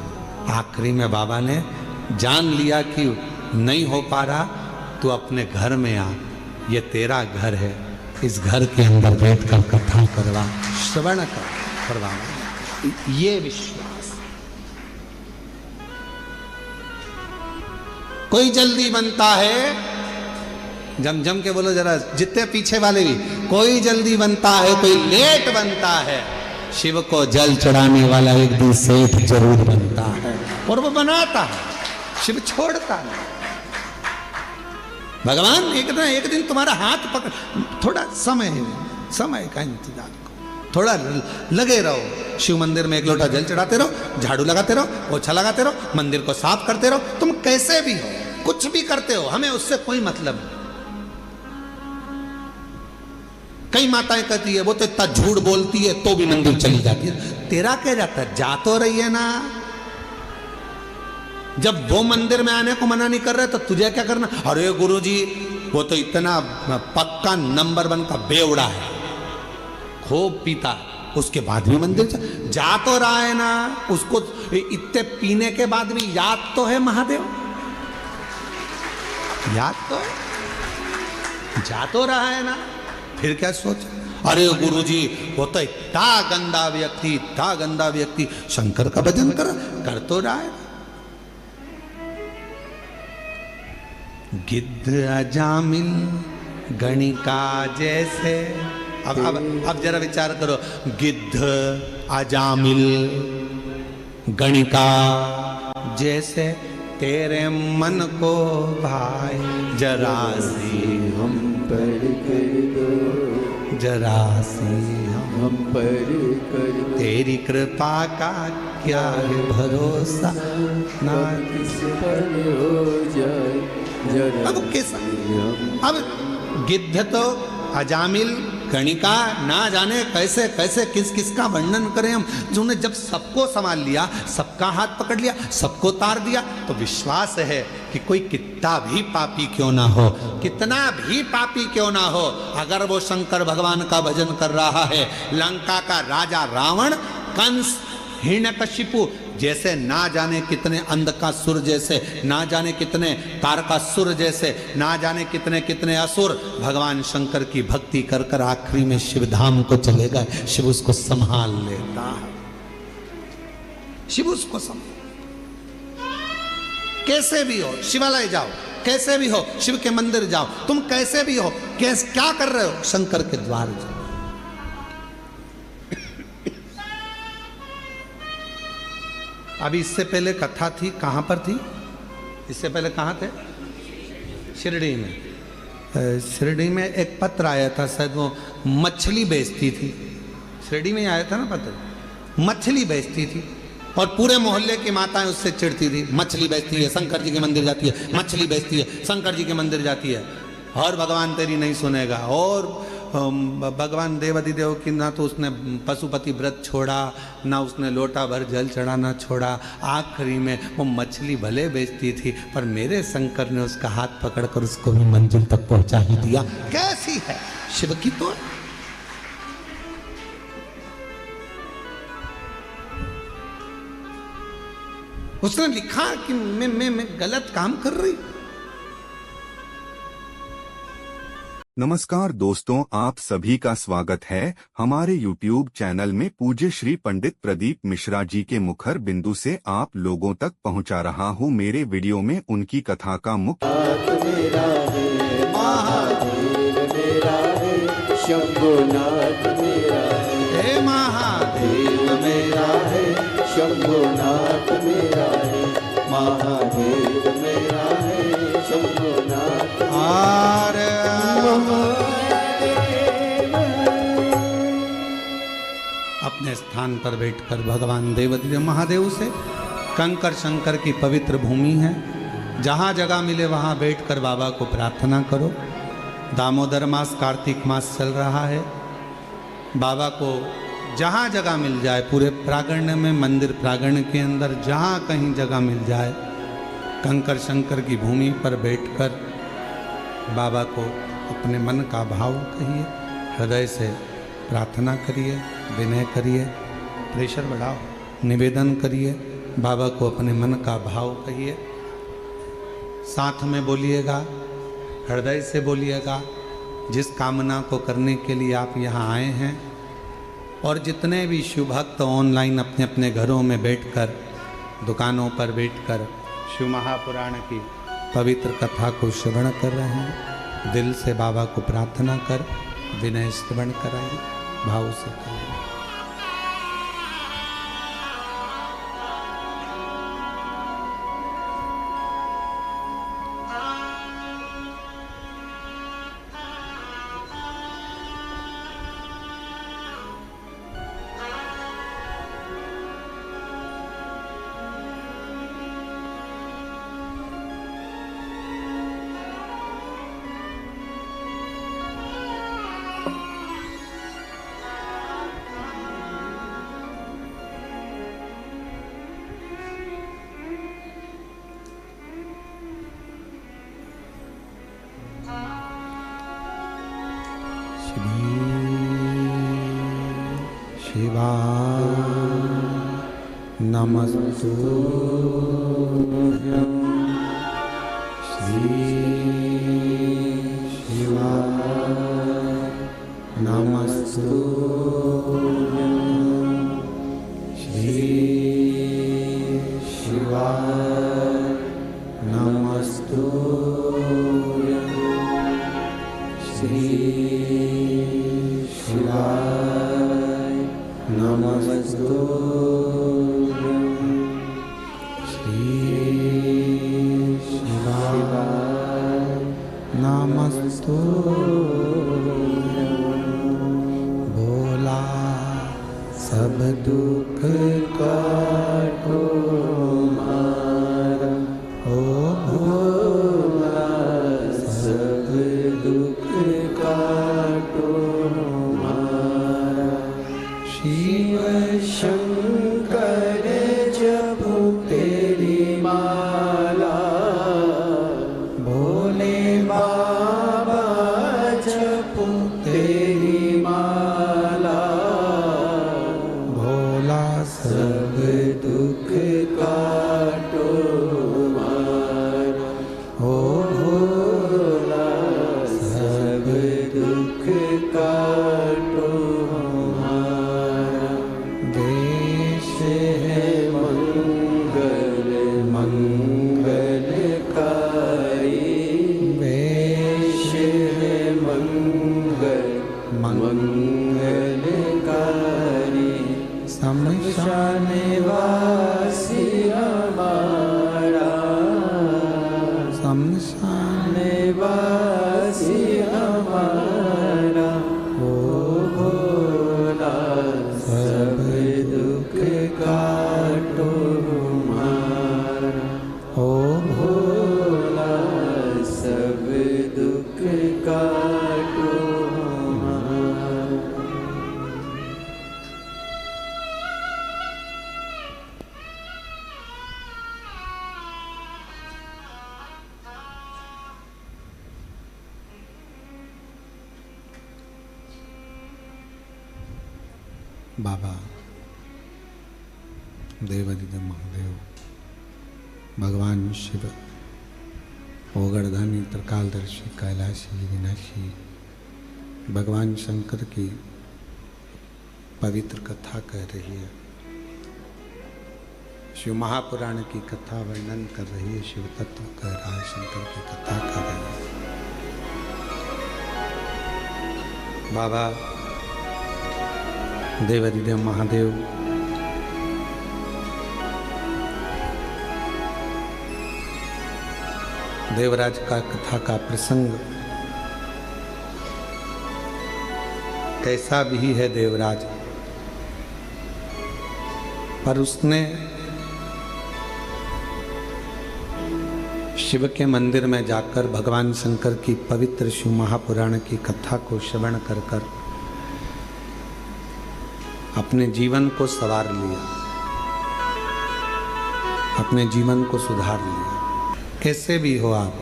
आखिरी में बाबा ने जान लिया कि नहीं हो पा रहा, तो अपने घर में आ, ये तेरा घर है, इस घर के अंदर बैठ कर कथा करवा, श्रवण करवा। ये विश्वास। कोई जल्दी बनता है, जम के बोलो जरा, जितने पीछे वाले भी, कोई जल्दी बनता है, कोई लेट बनता है। शिव को जल चढ़ाने वाला एक दिन सेठ जरूर बनता है, और वो बनाता है, शिव छोड़ता है। भगवान एक दिन तुम्हारा हाथ पकड़, थोड़ा समय का इंतजार करो, थोड़ा लगे रहो। शिव मंदिर में 1 लोटा जल चढ़ाते रहो, झाड़ू लगाते रहो, पोछा लगाते रहो, मंदिर को साफ करते रहो। तुम कैसे भी हो, कुछ भी करते हो, हमें उससे कोई मतलब नहीं। कई माताएं कहती है वो तो इतना झूठ बोलती है तो भी मंदिर चली जाती है। तेरा क्या जाता है, जा तो रही है ना। जब वो मंदिर में आने को मना नहीं कर रहे तो तुझे क्या करना। अरे गुरुजी वो तो इतना पक्का नंबर 1 का बेवड़ा है, खूब पीता, उसके बाद भी मंदिर जा तो रहा है ना। उसको इतने पीने के बाद भी याद तो है महादेव, याद तो है, जा तो रहा है ना। फिर क्या सोच, अरे गुरुजी वो तो इतना गंदा व्यक्ति शंकर का भजन कर तो रहा है। गिद्ध अजामिल गणिका जैसे, अब जरा विचार करो, गिद्ध अजामिल गणिका जैसे तेरे मन को भाई, जरा सी हम पर कर दो, जरा सी हम पर कर दो। तेरी कृपा का क्या है भरोसा, ना किस पर हो जाए जरा। अब कैसा, अब गिद्ध तो अजामिल गणिका, ना जाने कैसे कैसे किस किस का वर्णन करें हम, जिन्होंने जब सबको संभाल लिया, सबका हाथ पकड़ लिया, सबको तार दिया, तो विश्वास है कि कोई कितना भी पापी क्यों ना हो, कितना भी पापी क्यों ना हो, अगर वो शंकर भगवान का भजन कर रहा है। लंका का राजा रावण, कंस, हिरण्यकशिपु जैसे ना जाने कितने अंधकासुर जैसे, ना जाने कितने तारकासुर जैसे, ना जाने कितने कितने असुर भगवान शंकर की भक्ति कर कर आखिरी में शिवधाम को चले गए। शिव उसको संभाल लेता है, शिव उसको संभाल। कैसे भी हो शिवालय जाओ, कैसे भी हो शिव के मंदिर जाओ, तुम कैसे भी हो, क्या कर रहे हो, शंकर के द्वार जाओ। अभी इससे पहले कथा थी, कहाँ पर थी, इससे पहले कहाँ थे, शिरडी में। शिरडी में एक पत्र आया था, शायद वो मछली बेचती थी, शिरडी में आया था ना पत्र, मछली बेचती थी, और पूरे मोहल्ले की माताएं उससे चिढ़ती थी, मछली बेचती है, शंकर जी के मंदिर जाती है, मछली बेचती है, शंकर जी के मंदिर जाती है, और भगवान तेरी नहीं सुनेगा। और भगवान देवाधिदेव की ना तो उसने पशुपति व्रत छोड़ा, ना उसने लोटा भर जल चढ़ाना छोड़ा। आखिरी में वो मछली भले बेचती थी, पर मेरे शंकर ने उसका हाथ पकड़कर उसको भी मंजिल तक पहुंचा ही दिया। कैसी है शिव की तो। उसने लिखा कि मैं गलत काम कर रही। नमस्कार दोस्तों, आप सभी का स्वागत है हमारे YouTube चैनल में। पूज्य श्री पंडित प्रदीप मिश्रा जी के मुखर बिंदु से आप लोगों तक पहुंचा रहा हूं मेरे वीडियो में उनकी कथा का मुख्य। हाथ मेरा है महादेव मेरा है, शंभुनाथ मेरा है, हे महादेव मेरा है, शंभुनाथ मेरा है, महादेव मेरा है, शंभुनाथ आर अपने स्थान पर बैठकर भगवान देवाधिदेव महादेव से, कंकर शंकर की पवित्र भूमि है, जहाँ जगह मिले वहाँ बैठकर बाबा को प्रार्थना करो। दामोदर मास कार्तिक मास चल रहा है, बाबा को जहाँ जगह मिल जाए, पूरे प्रांगण में, मंदिर प्रांगण के अंदर जहाँ कहीं जगह मिल जाए, कंकर शंकर की भूमि पर बैठकर बाबा को अपने मन का भाव कहिए, हृदय से प्रार्थना करिए, विनय करिए, प्रेशर बढ़ाओ, निवेदन करिए, बाबा को अपने मन का भाव कहिए। साथ में बोलिएगा, हृदय से बोलिएगा, जिस कामना को करने के लिए आप यहाँ आए हैं। और जितने भी शिव भक्त ऑनलाइन अपने अपने घरों में बैठकर, दुकानों पर बैठकर शिव महापुराण की पवित्र कथा को श्रवण कर रहे हैं, दिल से बाबा को प्रार्थना कर विनय श्रवण कराइए, भाव से करिए। शिवा नमस्तुभ्यं, श्री शिवा नमस्तुभ्यं, श्री शिवा नमस्तुभ्यं, श्री शिवा नमस्तुभ्यं, श्री शिवाय नमस्तुभ्यं। भोला सब दुख काटो मारा, ओ भोला सब दुख काटो मारा। शिव शंकर जपो तेरी माला, भोले बाबा जपो तेरी माला। भोला सब दुख काटो मारा, ओ भोला सब दुख काटो मारा। देश है मंगल मंगलकारी, वेश है मंगल मंगलकारी। शमशान वासी हमारा, शमशान वासी हमारा। ओ भोला सब दुख काटो मारा, ओ भोला सब दुख काटो मारा। बाबा देवाधिदेव महादेव, भगवान शिव, ओगरधानी, त्रिकालदर्शी, कैलाशी, विनाशी, भगवान शंकर की पवित्र कथा कह रही है, शिव महापुराण की कथा वर्णन कर रही है, शिव तत्व कह रहा है, शंकर की कथा कह रही है। बाबा देवाधिदेव महादेव देवराज का कथा का प्रसंग कैसा भी है देवराज, पर उसने शिव के मंदिर में जाकर भगवान शंकर की पवित्र शिव महापुराण की कथा को श्रवण कर कर अपने जीवन को संवार लिया, अपने जीवन को सुधार लिया। कैसे भी हो आप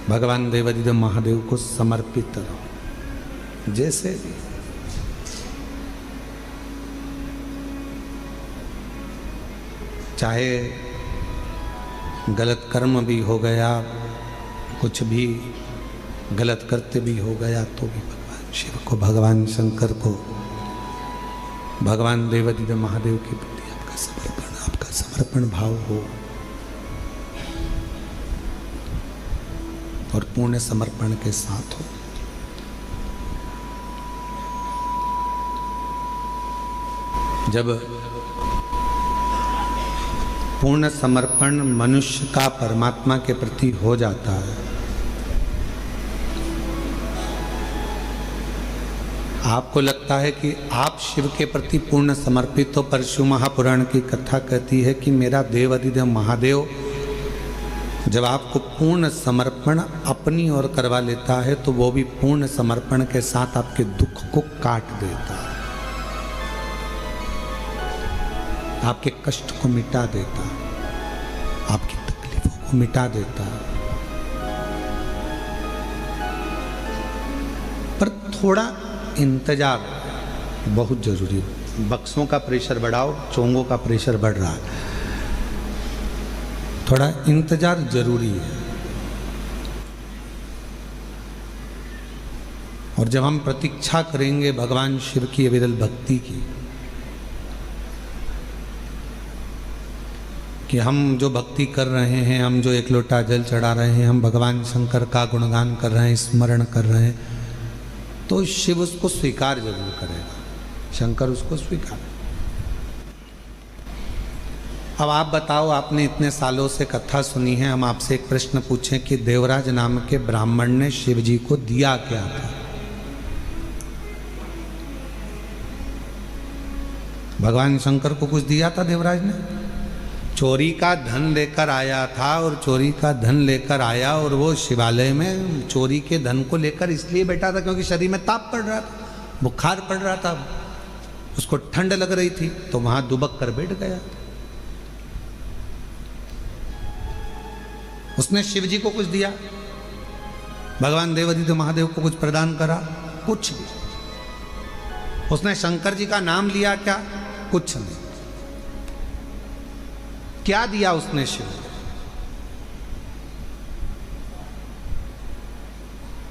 भगवान देवाधिदेव महादेव को समर्पित रहो, जैसे भी। चाहे गलत कर्म भी हो गया, कुछ भी गलत करते भी हो गया, तो भी भगवान शिव को, भगवान शंकर को, भगवान देवाधिदेव महादेव के प्रति आपका समर्पण भाव हो और पूर्ण समर्पण के साथ हो। जब पूर्ण समर्पण मनुष्य का परमात्मा के प्रति हो जाता है, आपको लगता है कि आप शिव के प्रति पूर्ण समर्पित हो, पर शिव महापुराण की कथा कहती है कि मेरा देवाधिदेव महादेव जब आपको पूर्ण समर्पण अपनी ओर करवा लेता है तो वो भी पूर्ण समर्पण के साथ आपके दुख को काट देता है, आपके कष्ट को मिटा देता, आपकी तकलीफों को मिटा देता। पर थोड़ा इंतजार बहुत जरूरी है। बक्सों का प्रेशर बढ़ाओ, चोंगों का प्रेशर बढ़ रहा है, थोड़ा इंतजार जरूरी है। और जब हम प्रतीक्षा करेंगे भगवान शिव की अविरल भक्ति की, कि हम जो भक्ति कर रहे हैं, हम जो एक लोटा जल चढ़ा रहे हैं, हम भगवान शंकर का गुणगान कर रहे हैं, स्मरण कर रहे हैं, तो शिव उसको स्वीकार जरूर करेगा, शंकर उसको स्वीकार। अब आप बताओ, आपने इतने सालों से कथा सुनी है, हम आपसे एक प्रश्न पूछें कि देवराज नाम के ब्राह्मण ने शिव जी को दिया क्या था? भगवान शंकर को कुछ दिया था देवराज ने? चोरी का धन लेकर आया था, और चोरी का धन लेकर आया और वो शिवालय में चोरी के धन को लेकर इसलिए बैठा था क्योंकि शरीर में ताप पड़ रहा था, बुखार पड़ रहा था, उसको ठंड लग रही थी, तो वहां दुबक कर बैठ गया। उसने शिव जी को कुछ दिया, भगवान देवाधिदेव महादेव को कुछ प्रदान करा? कुछ भी। उसने शंकर जी का नाम लिया क्या? कुछ नहीं। क्या दिया उसने शिव?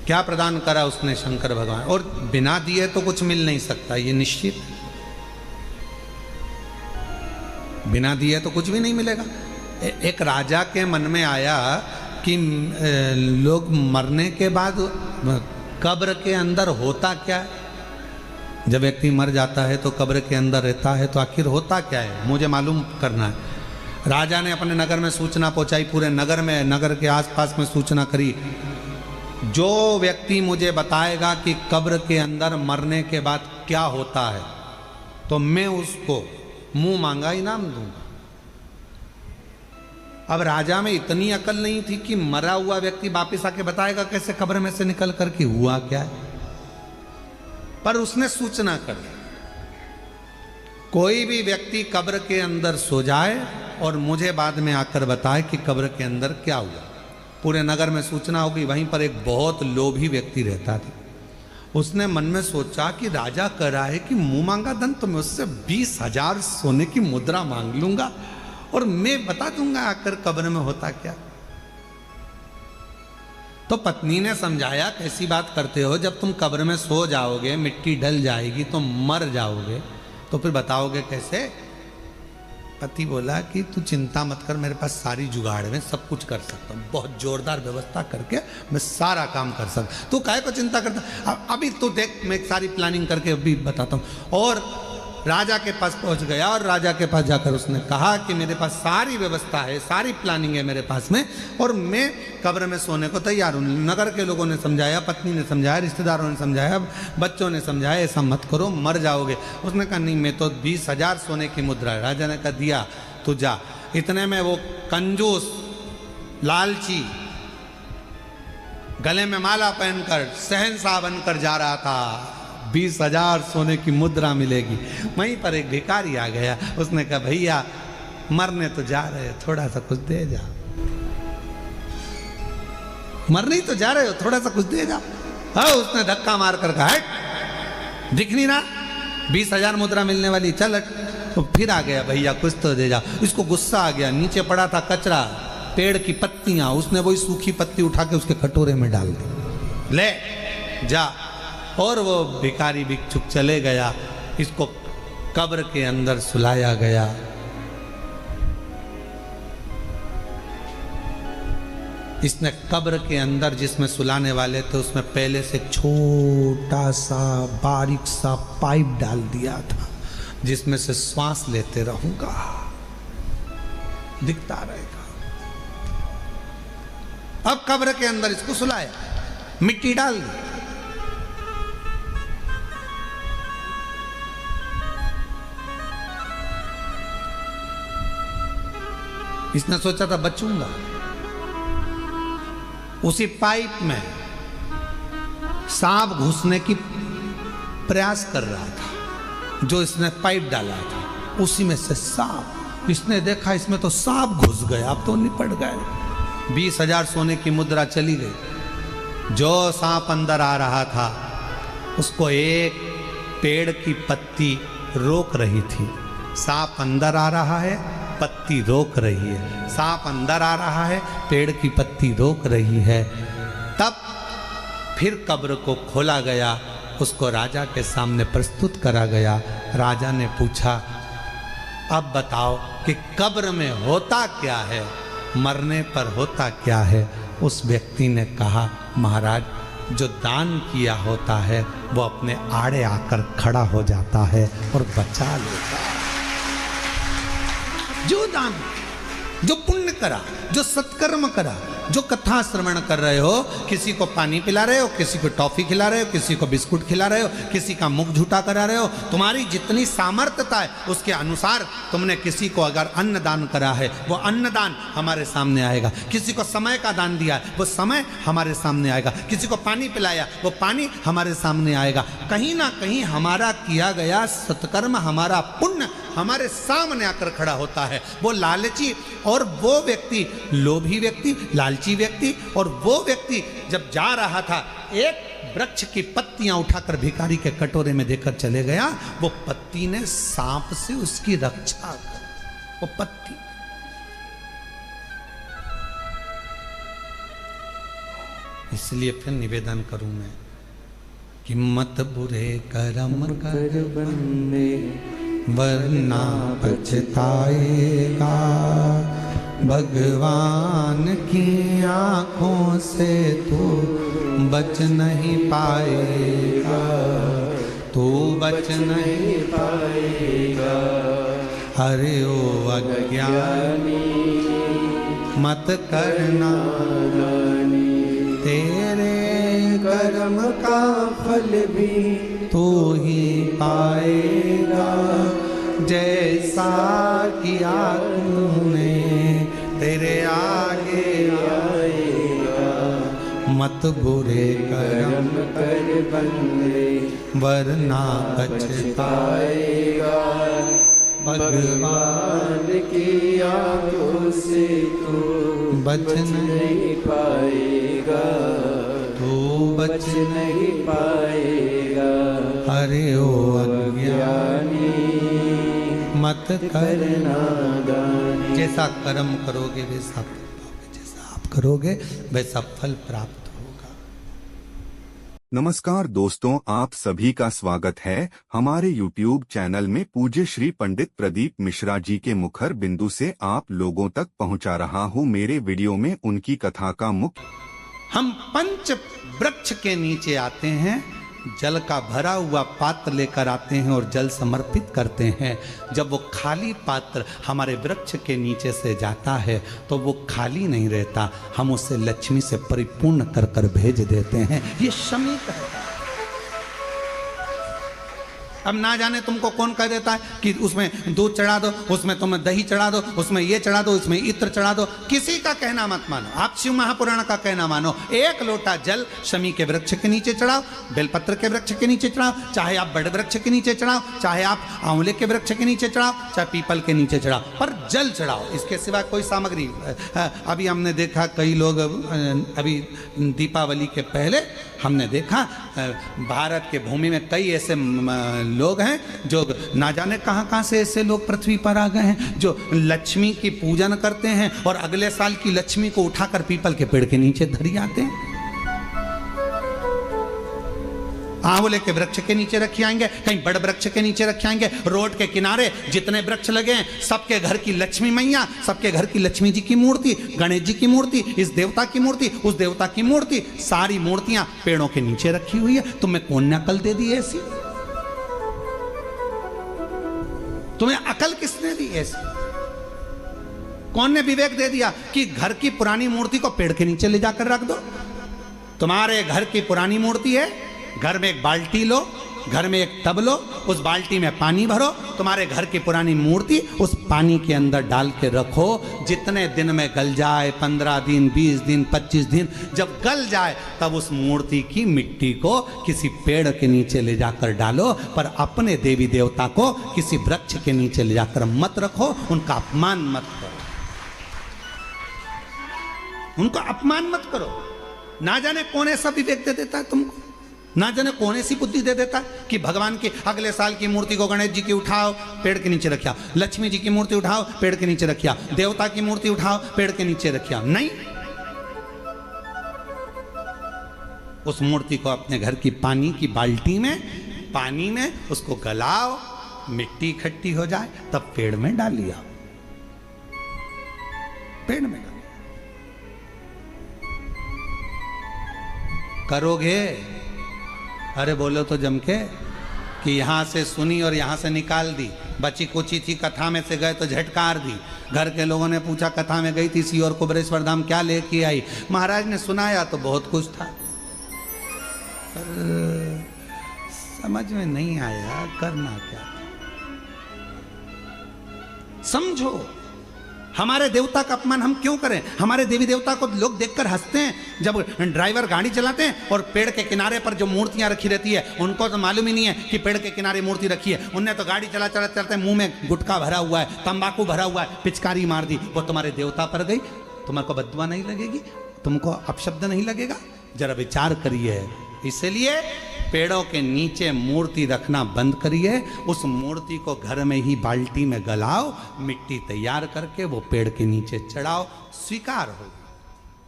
क्या प्रदान करा उसने शंकर भगवान? और बिना दिए तो कुछ मिल नहीं सकता, ये निश्चित। बिना दिए तो कुछ भी नहीं मिलेगा। एक राजा के मन में आया कि लोग मरने के बाद कब्र के अंदर होता क्या है? जब व्यक्ति मर जाता है तो कब्र के अंदर रहता है, तो आखिर होता क्या है, मुझे मालूम करना है। राजा ने अपने नगर में सूचना पहुंचाई, पूरे नगर में, नगर के आसपास में सूचना करी, जो व्यक्ति मुझे बताएगा कि कब्र के अंदर मरने के बाद क्या होता है, तो मैं उसको मुंह मांगा इनाम दूंगा। अब राजा में इतनी अकल नहीं थी कि मरा हुआ व्यक्ति वापिस आके बताएगा कैसे कब्र में से निकल करके हुआ क्या है, पर उसने सूचना कर दी, कोई भी व्यक्ति कब्र के अंदर सो जाए और मुझे बाद में आकर बताए कि कब्र के अंदर क्या हुआ। पूरे नगर में सूचना होगी। वहीं पर एक बहुत लोभी व्यक्ति रहता था। उसने मन में सोचा कि राजा कह रहा है कि मुंह मांगा धन, तो मैं उससे 20,000 सोने की मुद्रा मांग लूंगा और मैं बता दूंगा आकर कब्र में होता क्या। तो पत्नी ने समझाया, कैसी बात करते हो, जब तुम कब्र में सो जाओगे, मिट्टी ढल जाएगी, तो मर जाओगे, तो फिर बताओगे कैसे? पति बोला कि तू चिंता मत कर, मेरे पास सारी जुगाड़ है, सब कुछ कर सकता हूँ, बहुत जोरदार व्यवस्था करके मैं सारा काम कर सकता। तू काहे को चिंता करता, अभी तू देख मैं सारी प्लानिंग करके अभी बताता हूँ। और राजा के पास पहुंच गया और राजा के पास जाकर उसने कहा कि मेरे पास सारी व्यवस्था है, सारी प्लानिंग है मेरे पास में, और मैं कब्र में सोने को तैयार हूँ। नगर के लोगों ने समझाया, पत्नी ने समझाया, रिश्तेदारों ने समझाया, बच्चों ने समझाया, ऐसा मत करो, मर जाओगे। उसने कहा नहीं, मैं तो 20,000 सोने की मुद्रा है। राजा ने कहा दिया, तू जा। इतने में वो कंजूस लालची गले में माला पहनकर शहंशाह बनकर जा रहा था। 20,000 सोने की मुद्रा मिलेगी। वहीं पर एक भिखारी आ गया, उसने कहा भैया मरने तो जा रहे हो, थोड़ा सा कुछ दे जा। मरने ही तो जा रहे हो, थोड़ा सा कुछ दे जा। हाँ, उसने धक्का मार कर कहा हट, दिख नहीं रहा 20,000 मुद्रा मिलने वाली, चल हट। तो फिर आ गया, भैया कुछ तो दे जा। इसको गुस्सा आ गया, नीचे पड़ा था कचरा, पेड़ की पत्तियां, उसने वही सूखी पत्ती उठा के उसके कटोरे में डाल दी, ले जा। और वो भिखारी भिक्षुक चले गया। इसको कब्र के अंदर सुलाया गया। इसने कब्र के अंदर जिसमें सुलाने वाले थे उसमें पहले से छोटा सा बारीक सा पाइप डाल दिया था, जिसमें से श्वास लेते रहूंगा, दिखता रहेगा। अब कब्र के अंदर इसको सुलाया, मिट्टी डाल दी। इसने सोचा था बचूंगा। उसी पाइप में सांप घुसने की प्रयास कर रहा था, जो इसने पाइप डाला था, उसी में से सांप। इसने देखा इसमें तो सांप घुस गए, अब तो निपट गए। 20,000 सोने की मुद्रा चली गई। जो सांप अंदर आ रहा था उसको एक पेड़ की पत्ती रोक रही थी। सांप अंदर आ रहा है, पत्ती रोक रही है। सांप अंदर आ रहा है, पेड़ की पत्ती रोक रही है। तब फिर कब्र को खोला गया, उसको राजा के सामने प्रस्तुत करा गया। राजा ने पूछा अब बताओ कि कब्र में होता क्या है, मरने पर होता क्या है। उस व्यक्ति ने कहा महाराज, जो दान किया होता है वो अपने आड़े आकर खड़ा हो जाता है और बचा लेता है। जो दान, जो पुण्य करा, जो सत्कर्म करा, जो कथा श्रवण कर रहे हो, किसी को पानी पिला रहे हो, किसी को टॉफी खिला रहे हो, किसी को बिस्कुट खिला रहे हो, किसी का मुख झूठा करा रहे हो, तुम्हारी जितनी सामर्थ्यता है उसके अनुसार तुमने किसी को अगर अन्न दान करा है वो अन्न दान हमारे सामने आएगा। किसी को समय का दान दिया है वो समय हमारे सामने आएगा। किसी को पानी पिलाया वो पानी हमारे सामने आएगा। कहीं ना कहीं हमारा किया गया सत्कर्म, हमारा पुण्य हमारे सामने आकर खड़ा होता है। वो लालची और वो व्यक्ति, लोभी व्यक्ति, लालची व्यक्ति और वो व्यक्ति जब जा रहा था, एक वृक्ष की पत्तियां उठाकर भिखारी के कटोरे में देकर चले गया। वो पत्ती ने सांप से उसकी रक्षा कर, वो पत्ती। इसलिए फिर निवेदन करूं मैं कि मत बुरे कर्म कर बंदे वरना पछताएगा। भगवान की आंखों से तू बच नहीं पाएगा, तू बच नहीं पाएगा। अरे ओ अज्ञानी मत करना, तेरे कर्म का फल भी तू ही पाएगा। जैसा किया तूने तेरे आगे आएगा। मत बुरे कर्म कर बंदे वरना पछताएगा। भगवान की आंखों से तू बच नहीं पाएगा, तू बच नहीं पाएगा। अरे ओ अज्ञानी मत करना दानी। जैसा कर्म करोगे वैसा फल पाओगे, जैसा आप करोगे वैसा फल प्राप्त नमस्कार दोस्तों, आप सभी का स्वागत है हमारे YouTube चैनल में। पूज्य श्री पंडित प्रदीप मिश्रा जी के मुखर बिंदु से आप लोगों तक पहुंचा रहा हूं मेरे वीडियो में उनकी कथा का मुख्य। हम पंच वृक्ष के नीचे आते हैं, जल का भरा हुआ पात्र लेकर आते हैं और जल समर्पित करते हैं। जब वो खाली पात्र हमारे वृक्ष के नीचे से जाता है तो वो खाली नहीं रहता, हम उसे लक्ष्मी से परिपूर्ण कर कर भेज देते हैं। ये शमीक है। अब ना जाने तुमको कौन कह देता है कि उसमें दूध चढ़ा दो, उसमें तुम दही चढ़ा दो, उसमें ये चढ़ा दो, उसमें इत्र चढ़ा दो। किसी का कहना मत मानो, आप शिव महापुराण का कहना मानो। एक लोटा जल शमी के वृक्ष के नीचे चढ़ाओ, बेलपत्र के वृक्ष के नीचे चढ़ाओ, चाहे आप बड़े वृक्ष के नीचे चढ़ाओ, चाहे आप आंवले के वृक्ष के नीचे चढ़ाओ, चाहे पीपल के नीचे चढ़ाओ, पर जल चढ़ाओ। इसके सिवा कोई सामग्री। अभी हमने देखा कई लोग, अभी दीपावली के पहले हमने देखा भारत के भूमि में कई ऐसे लोग हैं जो ना जाने कहां कहां से ऐसे लोग पृथ्वी पर आ गए हैं जो लक्ष्मी की पूजन करते हैं और अगले साल की लक्ष्मी को उठाकर पीपल के पेड़ के नीचे धरी आते हैं। आंवले के वृक्ष के नीचे रखे आएंगे, कहीं बड़े वृक्ष के नीचे रखे आएंगे। रोड के किनारे जितने वृक्ष लगे हैं सबके घर की लक्ष्मी मैया, सबके घर की लक्ष्मी जी की मूर्ति, गणेश जी की मूर्ति, इस देवता की मूर्ति, उस देवता की मूर्ति, सारी मूर्तियां पेड़ों के नीचे रखी हुई है। तुम्हें कौन ने अकल दे दी ऐसी? तुम्हें अकल किसने दी ऐसी? कौन ने विवेक दे दिया कि घर की पुरानी मूर्ति को पेड़ के नीचे ले जाकर रख दो? तुम्हारे घर की पुरानी मूर्ति है, घर में एक बाल्टी लो, घर में एक टब लो, उस बाल्टी में पानी भरो, तुम्हारे घर की पुरानी मूर्ति उस पानी के अंदर डाल के रखो। जितने दिन में गल जाए, 15 दिन, 20 दिन, 25 दिन, जब गल जाए तब उस मूर्ति की मिट्टी को किसी पेड़ के नीचे ले जाकर डालो, पर अपने देवी देवता को किसी वृक्ष के नीचे ले जाकर मत रखो। उनका अपमान मत करो, उनका अपमान मत करो। ना जाने कौन ऐसा विवेक दे देता है तुमको, ना जाने कौन ऐसी बुद्धि दे देता है कि भगवान की अगले साल की मूर्ति को गणेश जी की उठाओ, पेड़ के नीचे रखिया, लक्ष्मी जी की मूर्ति उठाओ, पेड़ के नीचे रखिया, देवता की मूर्ति उठाओ, पेड़ के नीचे रखिया। नहीं, उस मूर्ति को अपने घर की पानी की बाल्टी में, पानी में उसको गलाओ, मिट्टी इकट्ठी हो जाए तब पेड़ में डालिया, पेड़ में डालिया। करोगे? अरे बोलो तो जम के कि यहाँ से सुनी और यहाँ से निकाल दी, बची कुची थी, कथा में से गए तो झटकार दी। घर के लोगों ने पूछा कथा में गई थी सी और कुबरेश्वर धाम क्या लेके आई? महाराज ने सुनाया तो बहुत कुछ था, पर समझ में नहीं आया करना क्या। समझो, हमारे देवता का अपमान हम क्यों करें? हमारे देवी देवता को लोग देखकर हंसते हैं। जब ड्राइवर गाड़ी चलाते हैं और पेड़ के किनारे पर जो मूर्तियां रखी रहती है, उनको तो मालूम ही नहीं है कि पेड़ के किनारे मूर्ति रखी है। उनने तो गाड़ी चलाते मुंह में गुटखा भरा हुआ है, तंबाकू भरा हुआ है, पिचकारी मार दी, वो तुम्हारे देवता पर गई। तुम्हारे को बददुआ नहीं लगेगी? तुमको अपशब्द नहीं लगेगा? जरा विचार करिए। इसलिए पेड़ों के नीचे मूर्ति रखना बंद करिए, उस मूर्ति को घर में ही बाल्टी में गलाओ, मिट्टी तैयार करके वो पेड़ के नीचे चढ़ाओ, स्वीकार हो।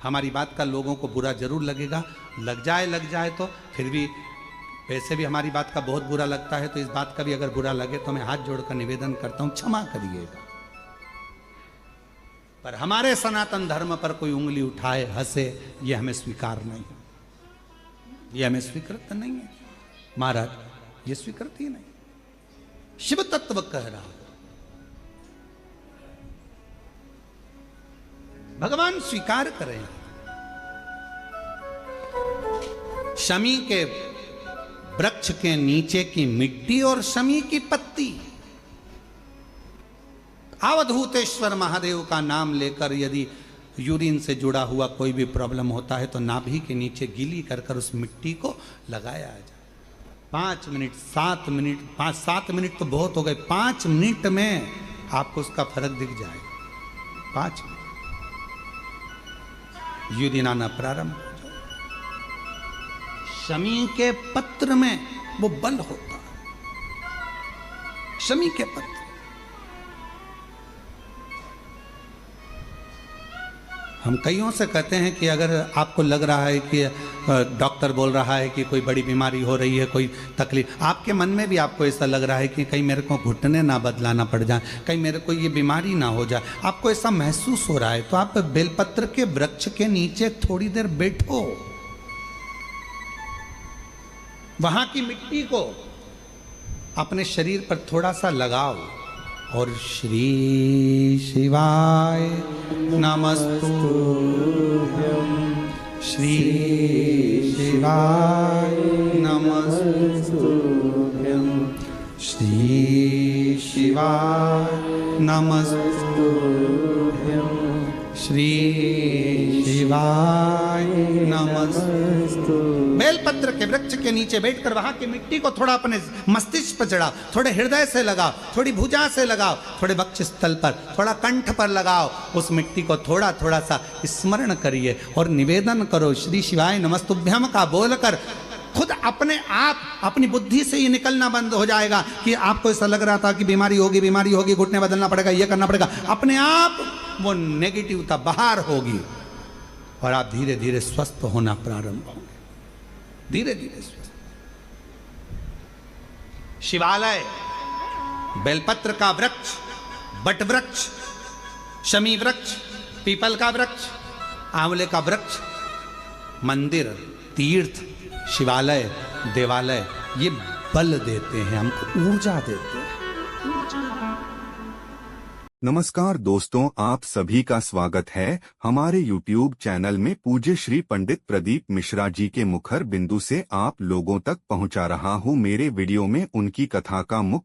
हमारी बात का लोगों को बुरा जरूर लगेगा, लग जाए तो फिर भी, वैसे भी हमारी बात का बहुत बुरा लगता है, तो इस बात का भी अगर बुरा लगे तो मैं हाथ जोड़कर निवेदन करता हूं, क्षमा करिएगा। पर हमारे सनातन धर्म पर कोई उंगली उठाए, हंसे, ये हमें स्वीकार नहीं, ये हमें स्वीकृत नहीं है महाराज, ये स्वीकृत ही नहीं। शिव तत्व कह रहा, भगवान स्वीकार करें। शमी के वृक्ष के नीचे की मिट्टी और शमी की पत्ती, अवधूतेश्वर महादेव का नाम लेकर यदि यूरिन से जुड़ा हुआ कोई भी प्रॉब्लम होता है तो नाभि के नीचे गीली कर कर उस मिट्टी को लगाया जाए। 5 मिनट, 7 मिनट, 5-7 मिनट तो बहुत हो गए, 5 मिनट में आपको उसका फर्क दिख जाएगा। 5 मिनट यूरिन आना प्रारंभ हो जाए। शमी के पत्र में वो बल होता है, शमी के पत्र। हम कईयों से कहते हैं कि अगर आपको लग रहा है कि डॉक्टर बोल रहा है कि कोई बड़ी बीमारी हो रही है, कोई तकलीफ, आपके मन में भी आपको ऐसा लग रहा है कि कहीं मेरे को घुटने ना बदलाना पड़ जाए, कहीं मेरे को ये बीमारी ना हो जाए, आपको ऐसा महसूस हो रहा है, तो आप बेलपत्र के वृक्ष के नीचे थोड़ी देर बैठो, वहां की मिट्टी को अपने शरीर पर थोड़ा सा लगाओ और श्री शिवाय नमस्तुभ्यं, श्री शिवाय नमस्तुभ्यं, श्री शिवाय नमस्तुभ्यं, श्री शिवाय नमस्तुभ्यं। बेलपत्र के वृक्ष के नीचे बैठकर वहां की मिट्टी को थोड़ा अपने मस्तिष्क पर चढ़ाओ, थोड़े हृदय से लगाओ, थोड़ी भुजा से लगाओ, थोड़े वक्ष स्थल पर, थोड़ा कंठ पर लगाओ, उस मिट्टी को थोड़ा थोड़ा सा स्मरण करिए और निवेदन करो श्री शिवाय नमस्तुभ्यम का बोलकर। खुद अपने आप अपनी बुद्धि से ये निकलना बंद हो जाएगा कि आपको ऐसा लग रहा था कि बीमारी होगी, घुटने बदलना पड़ेगा, ये करना पड़ेगा, अपने आप वो नेगेटिवता बाहर होगी और आप धीरे धीरे स्वस्थ होना प्रारंभ होंगे, धीरे धीरे स्वस्थ। शिवालय, बेलपत्र का वृक्ष, बट वृक्ष, शमी वृक्ष, पीपल का वृक्ष, आंवले का वृक्ष, मंदिर, तीर्थ, शिवालय, देवालय, ये बल देते हैं, हमको ऊर्जा देते हैं। नमस्कार दोस्तों, आप सभी का स्वागत है हमारे YouTube चैनल में। पूज्य श्री पंडित प्रदीप मिश्रा जी के मुखर बिंदु से आप लोगों तक पहुंचा रहा हूं। मेरे वीडियो में उनकी कथा का मुख्य